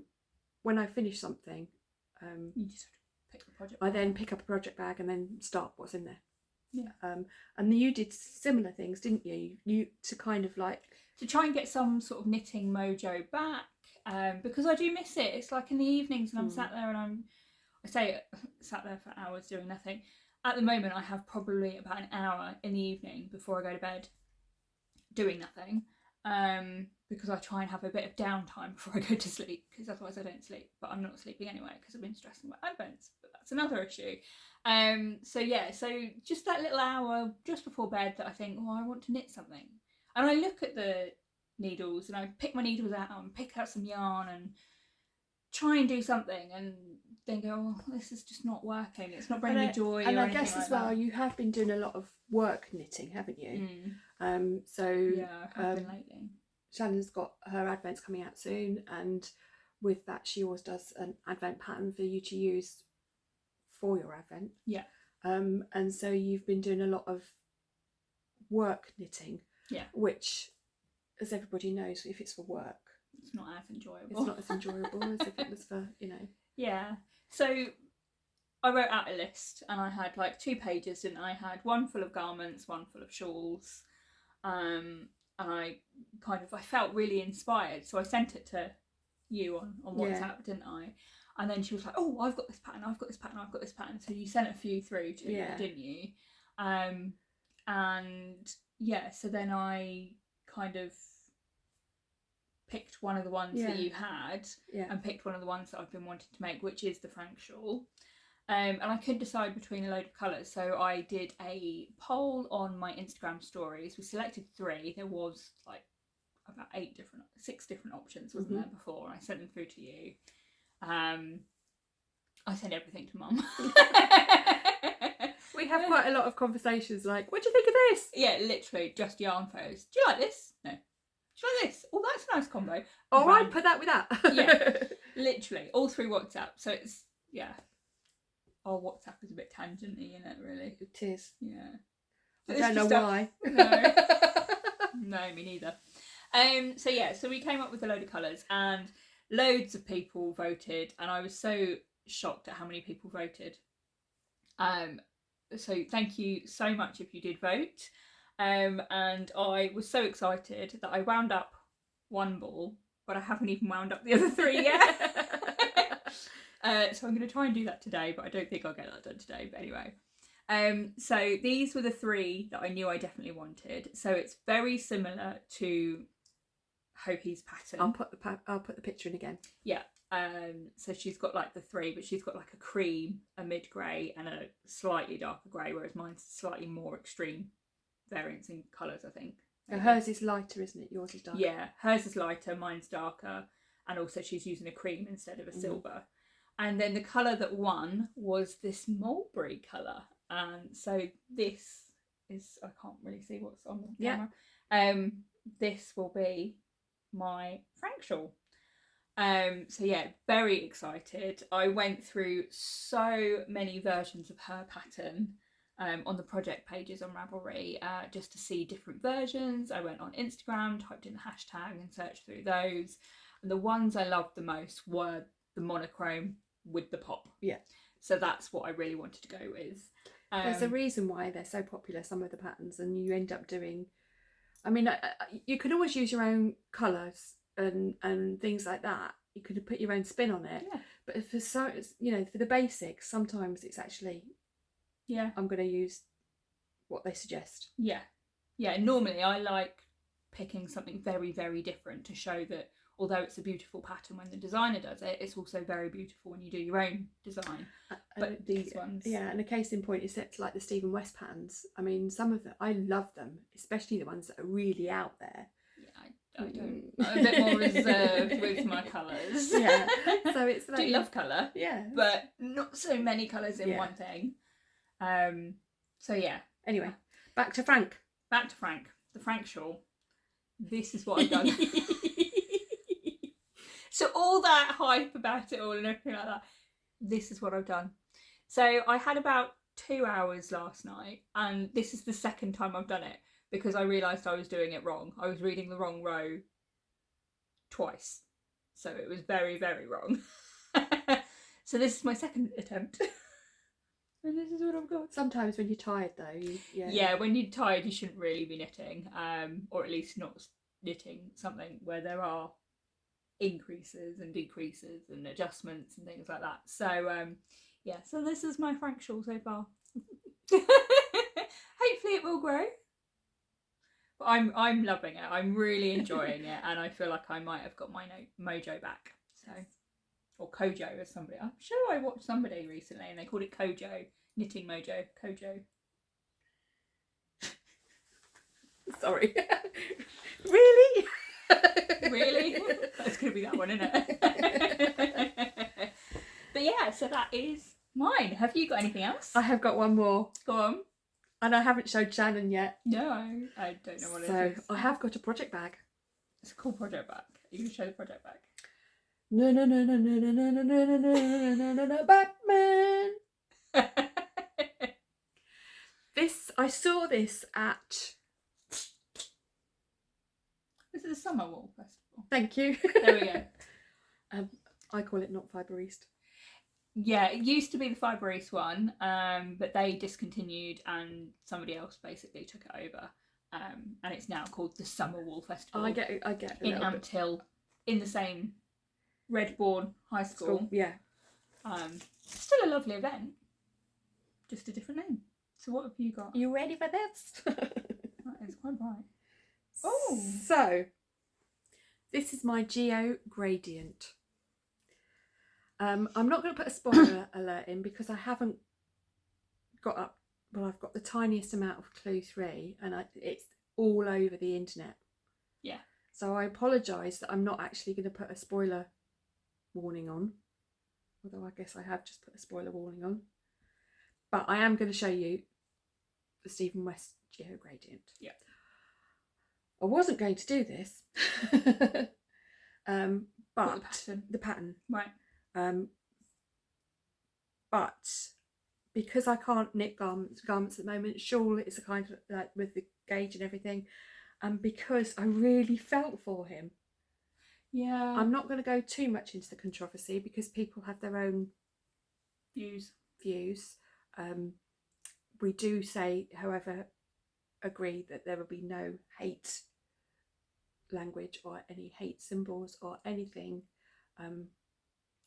when I finish something, you just pick the project I bag. then pick up a project bag and then start what's in there. Yeah. And you did similar things, didn't you? You to kind of like, to try and get some sort of knitting mojo back, because I do miss it. It's like in the evenings and I'm sat there and sat there for hours doing nothing. At the moment I have probably about an hour in the evening before I go to bed doing nothing, because I try and have a bit of downtime before I go to sleep, because otherwise I don't sleep. But I'm not sleeping anyway because I've been stressing about advents, but that's another issue. So just that little hour just before bed that I think, oh, I want to knit something, and I look at the needles and I pick my needles out and pick out some yarn and try and do something, and then go, oh, this is just not working, it's not bringing me joy. And or I guess like as well, that. you have been doing a lot of work knitting, haven't you? So yeah, I have been lately. Shannon's got her advents coming out soon, and with that she always does an advent pattern for you to use for your advent. Yeah. And so you've been doing a lot of work knitting. Yeah. Which, as everybody knows, if it's for work, it's not as enjoyable. It's not as enjoyable as if it was for, you know. Yeah. So I wrote out a list, and I had like 2 pages, and I had one full of garments, one full of shawls. And I felt really inspired, so I sent it to you on WhatsApp, didn't I? And then she was like, oh, I've got this pattern, I've got this pattern, I've got this pattern. So you sent a few through to me, didn't you? And yeah, so then I kind of picked one of the ones that you had, and picked one of the ones that I've been wanting to make, which is the Frank shawl. And I couldn't decide between a load of colours, so I did a poll on my Instagram stories. We selected 3. There was like about 6 different options, wasn't there, before? I sent them through to you. I sent everything to Mum. We have quite a lot of conversations like, what do you think of this? Yeah, literally, just yarn photos. Do you like this? No. Do you like this? Oh, that's a nice combo. All right, put that with that. Yeah, literally, all through WhatsApp. So it's, yeah. Our WhatsApp is a bit tangenty, isn't it, really? It is. Yeah. I don't know why. No. No, me neither. So we came up with a load of colours, and loads of people voted, and I was so shocked at how many people voted. So thank you so much if you did vote. And I was so excited that I wound up one ball, but I haven't even wound up the other 3 yet. So I'm going to try and do that today, but I don't think I'll get that done today. But anyway, so these were the 3 that I knew I definitely wanted. So it's very similar to Hopi's pattern. I'll put the picture in again. Yeah. So she's got like the 3, but she's got like a cream, a mid grey, and a slightly darker grey, whereas mine's slightly more extreme variance in colours, I think. So hers is lighter, isn't it? Yours is darker. Yeah, hers is lighter, mine's darker, and also she's using a cream instead of a silver. And then the colour that won was this mulberry colour. And so this is, I can't really see what's on the camera. This will be my Frank shawl. So yeah, very excited. I went through so many versions of her pattern on the project pages on Ravelry, just to see different versions. I went on Instagram, typed in the hashtag and searched through those. And the ones I loved the most were the monochrome with the pop. Yeah. So that's what I really wanted to go with. There's a reason why they're so popular, some of the patterns, and you end up doing, I mean, you can always use your own colours and things like that. You could put your own spin on it. Yeah. But for for the basics, sometimes it's actually I'm going to use what they suggest. Yeah. Normally I like picking something very, very different to show that although it's a beautiful pattern when the designer does it, it's also very beautiful when you do your own design. But these ones, and a case in point is like the Stephen West patterns. I mean, some of them, I love them, especially the ones that are really out there. I don't. I'm a bit more reserved with my colours. Yeah, so it's like, I do love colour. Yeah, but not so many colours in one thing. So yeah. Anyway, back to Frank. The Frank shawl. This is what I've done. So all that hype about it all and everything like that, this is what I've done. So I had about 2 hours last night, and this is the second time I've done it because I realised I was doing it wrong. I was reading the wrong row twice. So it was very, very wrong. So this is my second attempt. And this is what I've got. Sometimes when you're tired though, yeah, when you're tired you shouldn't really be knitting, or at least not knitting something where there are increases and decreases and adjustments and things like that. So yeah, so this is my Frank shawl so far. Hopefully it will grow. But I'm loving it. I'm really enjoying it, and I feel like I might have got my mojo back. So, or Kojo as somebody. I'm sure I watched somebody recently and they called it Kojo. Knitting mojo. Kojo. Sorry. Really? Really? That's going to be that one, isn't it? But yeah, so that is mine. Have you got anything else? I have got one more. Go on. And I haven't showed Shannon yet. No, I don't know what it is. So I have got a project bag. It's a cool project bag. You can show the project bag. No, Batman. I saw this at... This is a summer wool festival. Thank you. There we go. I call it Not Fibre East. Yeah, it used to be the Fibre East one, but they discontinued and somebody else basically took it over. And it's now called the Summer Wool Festival. I get in Ampthill, in the same Redbourne High School. Yeah. Still a lovely event, just a different name. So what have you got? You ready for this? That is quite bright. Oh, so this is my Geo Gradient. I'm not going to put a spoiler alert in because I haven't got up. Well, I've got the tiniest amount of Clue 3, and it's all over the internet. Yeah. So I apologise that I'm not actually going to put a spoiler warning on. Although I guess I have just put a spoiler warning on. But I am going to show you the Stephen West Geo Gradient. Yeah. I wasn't going to do this. But the pattern. Right. But because I can't knit garments at the moment, shawl is a kind of like with the gauge and everything, and because I really felt for him. Yeah. I'm not going to go too much into the controversy because people have their own views. We do say, however, agree that there will be no hate language or any hate symbols or anything. And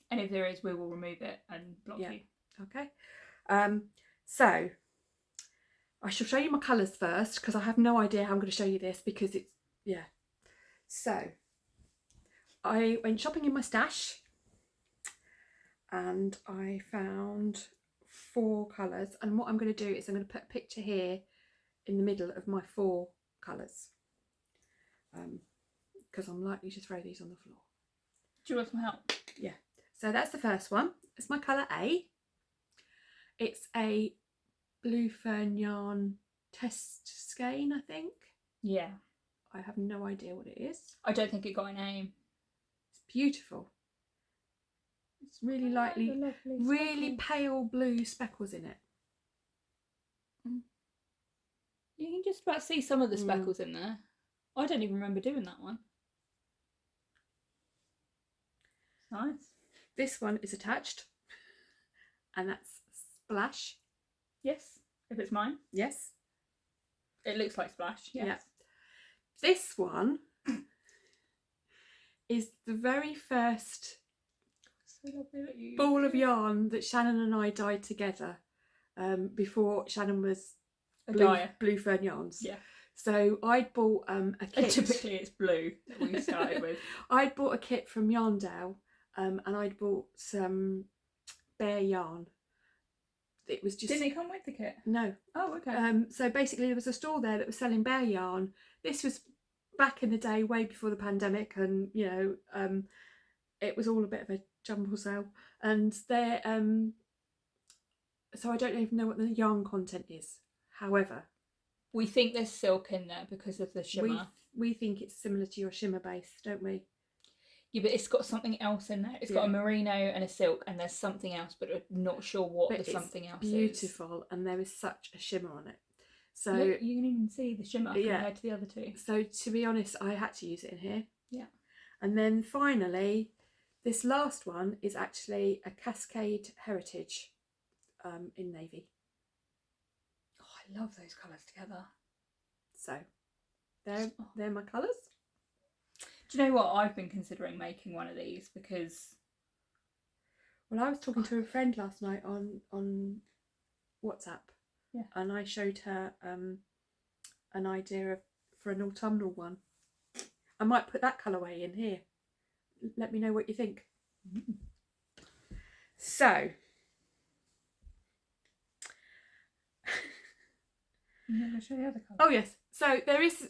if there is, we will remove it and block you. Okay. So I shall show you my colours first because I have no idea how I'm going to show you this because it's, So I went shopping in my stash and I found 4 colours, and what I'm going to do is I'm going to put a picture here in the middle of my 4 colours because I'm likely to throw these on the floor. Do you want some help? Yeah. So that's the first one. It's my colour A. It's a blue fern yarn test skein, I think. Yeah. I have no idea what it is. I don't think it got a name. It's beautiful. It's really really pale blue speckles in it. You can just about see some of the speckles in there. I don't even remember doing that one. Nice. This one is attached, and that's Splash. Yes, if it's mine. Yes. It looks like Splash. Yes. Yeah. This one is the very first so lovely that you ball of yarn that Shannon and I dyed together before Shannon was a dyer. Blue Fern yarns. Yeah. So I'd bought a kit. Typically it's blue that we started with. I'd bought a kit from Yarndale and I'd bought some bear yarn. It was just... Didn't it come with the kit? No. Oh, okay. So basically there was a store there that was selling bear yarn. This was back in the day, way before the pandemic, and you know, it was all a bit of a jumble sale. And they're so I don't even know what the yarn content is. However, we think there's silk in there because of the shimmer. We think it's similar to your shimmer base, don't we? Yeah, but it's got something else in there. It's got a merino and a silk, and there's something else, but I'm not sure what the something else is. Beautiful, and there is such a shimmer on it. So look, you can even see the shimmer compared to the other two. So to be honest, I had to use it in here. Yeah. And then finally, this last one is actually a Cascade Heritage in navy. Oh, I love those colours together. So they're my colours. Do you know what? I've been considering making one of these because... Well, I was talking to a friend last night on WhatsApp. Yeah. And I showed her an idea for an autumnal one. I might put that colourway in here. Let me know what you think. Mm-hmm. So... I'm going to show the other colour. Oh yes. So there is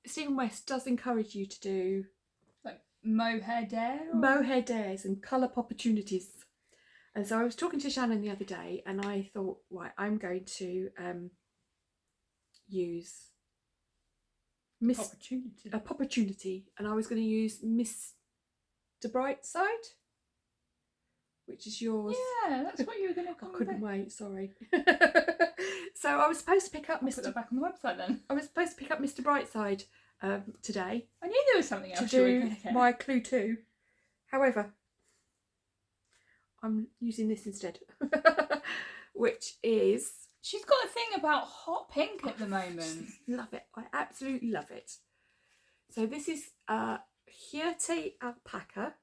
Stephen West does encourage you to do like mohair dare? Mohair dares and colour opportunities. And so I was talking to Shannon the other day and I thought, right, I'm going to use a opportunity, and I was going to use Mr. Brightside, which is yours. Yeah, that's what you were going to come I couldn't back. wait, sorry. So I was supposed to pick up Put that back on the website then. I was supposed to pick up Mr. Brightside today. I knew there was something else to you were do going to get. my Clue 2. However, I'm using this instead, which is... She's got a thing about hot pink at the moment. Love it. I absolutely love it. So this is Hirte Alpaca,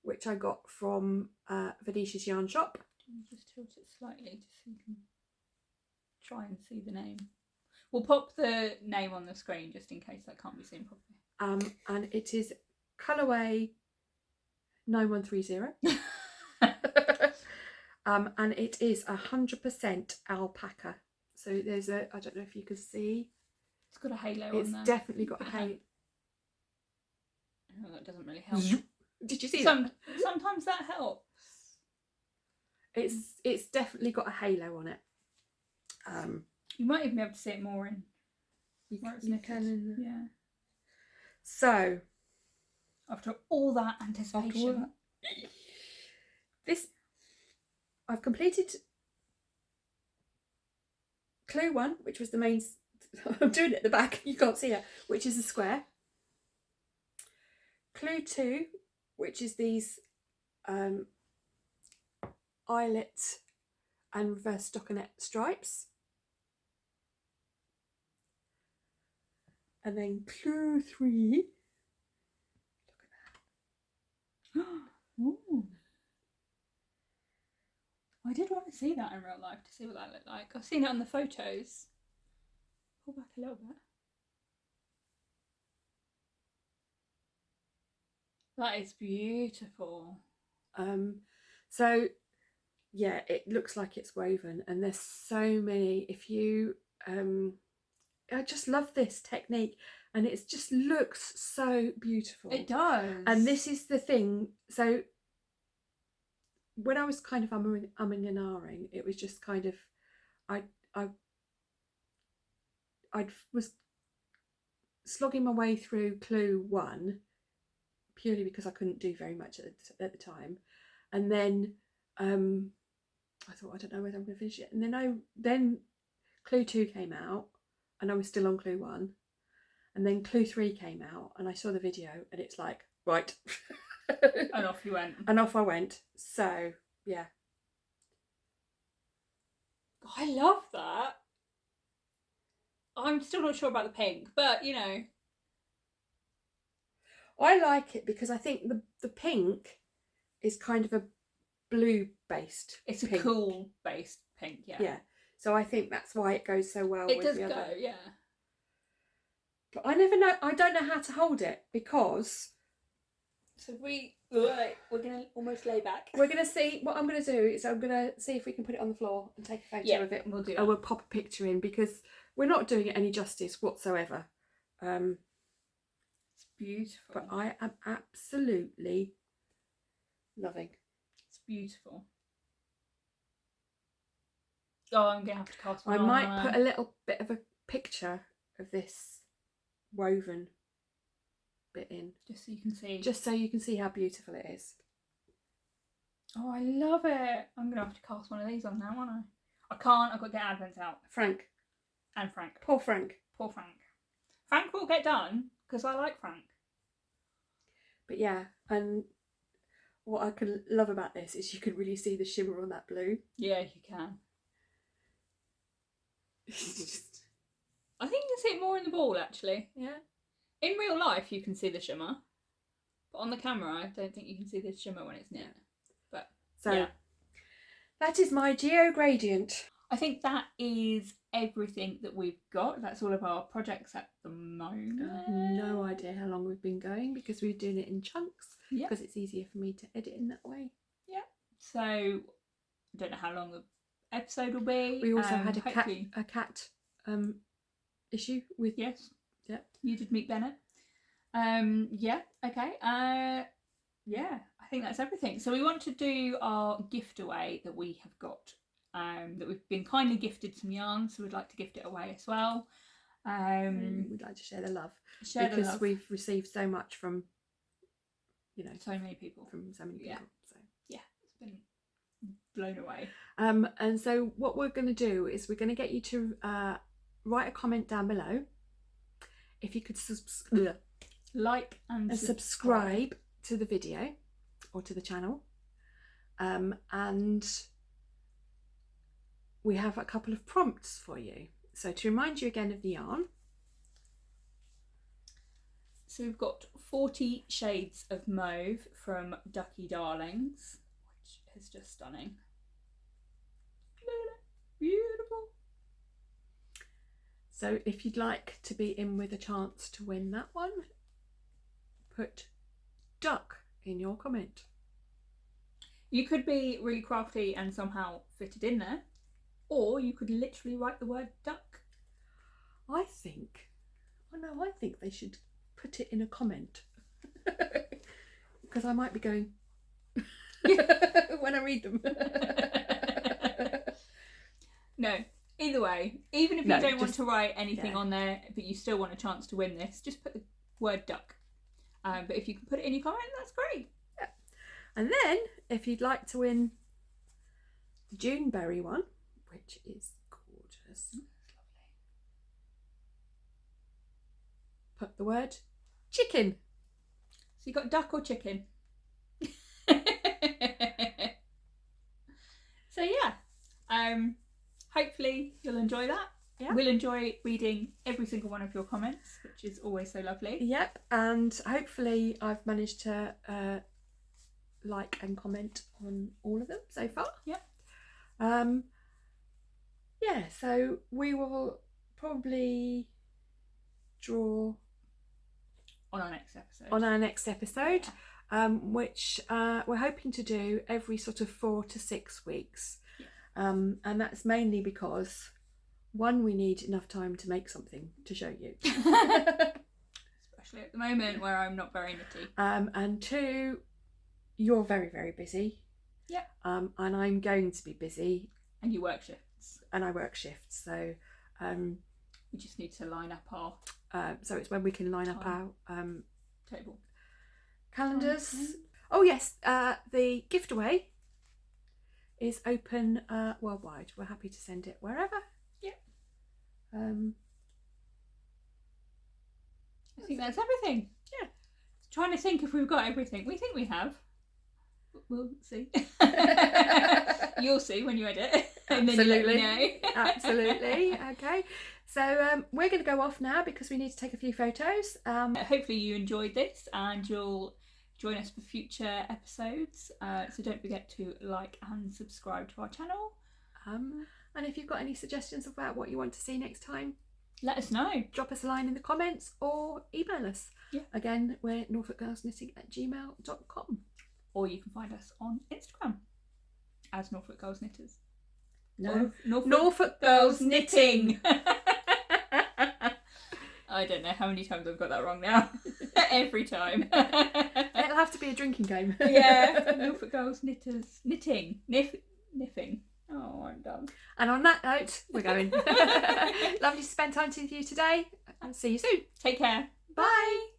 which I got from Venetia's Yarn Shop. Just tilt it slightly just so you can try and see the name. We'll pop the name on the screen just in case that can't be seen properly. And it is Colourway 9130. And it is 100% alpaca. So there's a, I don't know if you can see. It's got a halo it's on there. It's definitely got a halo. Oh, that doesn't really help. Did you see that? Sometimes that helps. It's definitely got a halo on it. You might even be able to see it more in where it's knitted. Yeah. So after all that anticipation, I've completed Clue 1, which was the main. I'm doing it at the back. You can't see it, which is a square. Clue 2, which is these eyelet and reverse stockinette stripes. And then Clue 3. Look at that. Ooh. I did want to see that in real life to see what that looked like. I've seen it on the photos. Pull back a little bit. That is beautiful. So yeah, it looks like it's woven, and there's so many. If you I just love this technique, and it just looks so beautiful. It does. And this is the thing. So when I was kind of umming and ahhing, it was just kind of I was slogging my way through Clue 1 purely because I couldn't do very much at the time, and then I thought, I don't know whether I'm going to finish it, and then Clue 2 came out and I was still on Clue 1, and then Clue 3 came out and I saw the video and it's like, right. And off you went. And off I went. So yeah, I love that. I'm still not sure about the pink, but you know, I like it because I think the pink is kind of a blue based. It's a pink. cool based pink, yeah. Yeah. So I think that's why it goes so well It with does the go, other. yeah. But I never know. I don't know how to hold it because. So we're gonna almost lay back. We're gonna see. What I'm gonna do is I'm gonna see if we can put it on the floor and take a photo of it. We'll do I that. will pop a picture in because we're not doing it any justice whatsoever. It's beautiful. But I am absolutely loving. It's beautiful. Oh, I'm gonna have to cast one I on, might aren't put a little bit of a picture of this woven bit in, just so you can see. just so you can see how beautiful it is. Oh, I love it. I'm gonna have to cast one of these on now, aren't I? I can't. I've got to get Advents out. Frank. And Frank. Poor Frank. Poor Frank. Frank will get done because I like Frank. But yeah, and what I can love about this is you can really see the shimmer on that blue. Yeah, you can. I think you can see it more in the ball, actually. Yeah. In real life, you can see the shimmer, but on the camera, I don't think you can see the shimmer when it's knit. But So yeah. that is my geo gradient. I think that is everything that we've got. That's all of our projects at the moment. I have no idea how long we've been going because we're doing it in chunks. Yeah. Because it's easier for me to edit in that way. Yeah. So I don't know how long the episode will be. We also had a hopefully... cat issue with. Yes. Yeah. You did meet Bennett. Yeah. Okay. Yeah. I think that's everything. So we want to do our giftaway that we have got. That we've been kindly gifted some yarn, so we'd like to gift it away as well. We'd like to share the love because we've received so much from, so many people. From so many people. Yeah. So yeah, it's been blown away. And so what we're going to do is we're going to get you to write a comment down below. If you could like and subscribe to the video or to the channel, and we have a couple of prompts for you. So to remind you again of the yarn. So we've got 40 shades of mauve from Ducky Darlings, which is just stunning. Beautiful. So if you'd like to be in with a chance to win that one, put duck in your comment. You could be really crafty and somehow fit it in there. Or you could literally write the word duck. I think they should put it in a comment. Because I might be going when I read them. No, either way, even if you don't want to write anything on there, but you still want a chance to win this, just put the word duck. But if you can put it in your comment, that's great. Yeah. And then, if you'd like to win the Juneberry one, which is gorgeous. Lovely. Put the word chicken. So you got duck or chicken? So yeah, hopefully you'll enjoy that. Yeah. We'll enjoy reading every single one of your comments, which is always so lovely. Yep, and hopefully I've managed to like and comment on all of them so far. Yep. Yeah, so we will probably draw on our next episode. Yeah. Which we're hoping to do every sort of 4 to 6 weeks. Yeah. And that's mainly because, one, we need enough time to make something to show you. Especially at the moment where I'm not very nitty. And two, you're very, very busy. Yeah. And I'm going to be busy. And you work shifts. And I work shifts, so we just need to line up our so it's when we can line up our table calendars. Oh yes, the giftaway is open worldwide. We're happy to send it wherever. Yeah. I think that's everything. Yeah. Trying to think if we've got everything. We think we have. We'll see. You'll see when you edit. And Absolutely. Then you let me know. Absolutely. Okay. So we're going to go off now because we need to take a few photos. Hopefully you enjoyed this and you'll join us for future episodes. So don't forget to like and subscribe to our channel. And if you've got any suggestions about what you want to see next time, let us know. Drop us a line in the comments or email us. Yeah. Again, we're norfolkgirlsknitting@gmail.com. Or you can find us on Instagram as Norfolk Girls Knitters. No, Norfolk Girls Knitting. I don't know how many times I've got that wrong now. Every time. It'll have to be a drinking game. Yeah. Norfolk Girls Knitters. Knitting. Niffing. Oh, I'm done. And on that note, we're going. Lovely to spend time with you today. And see you soon. Take care. Bye.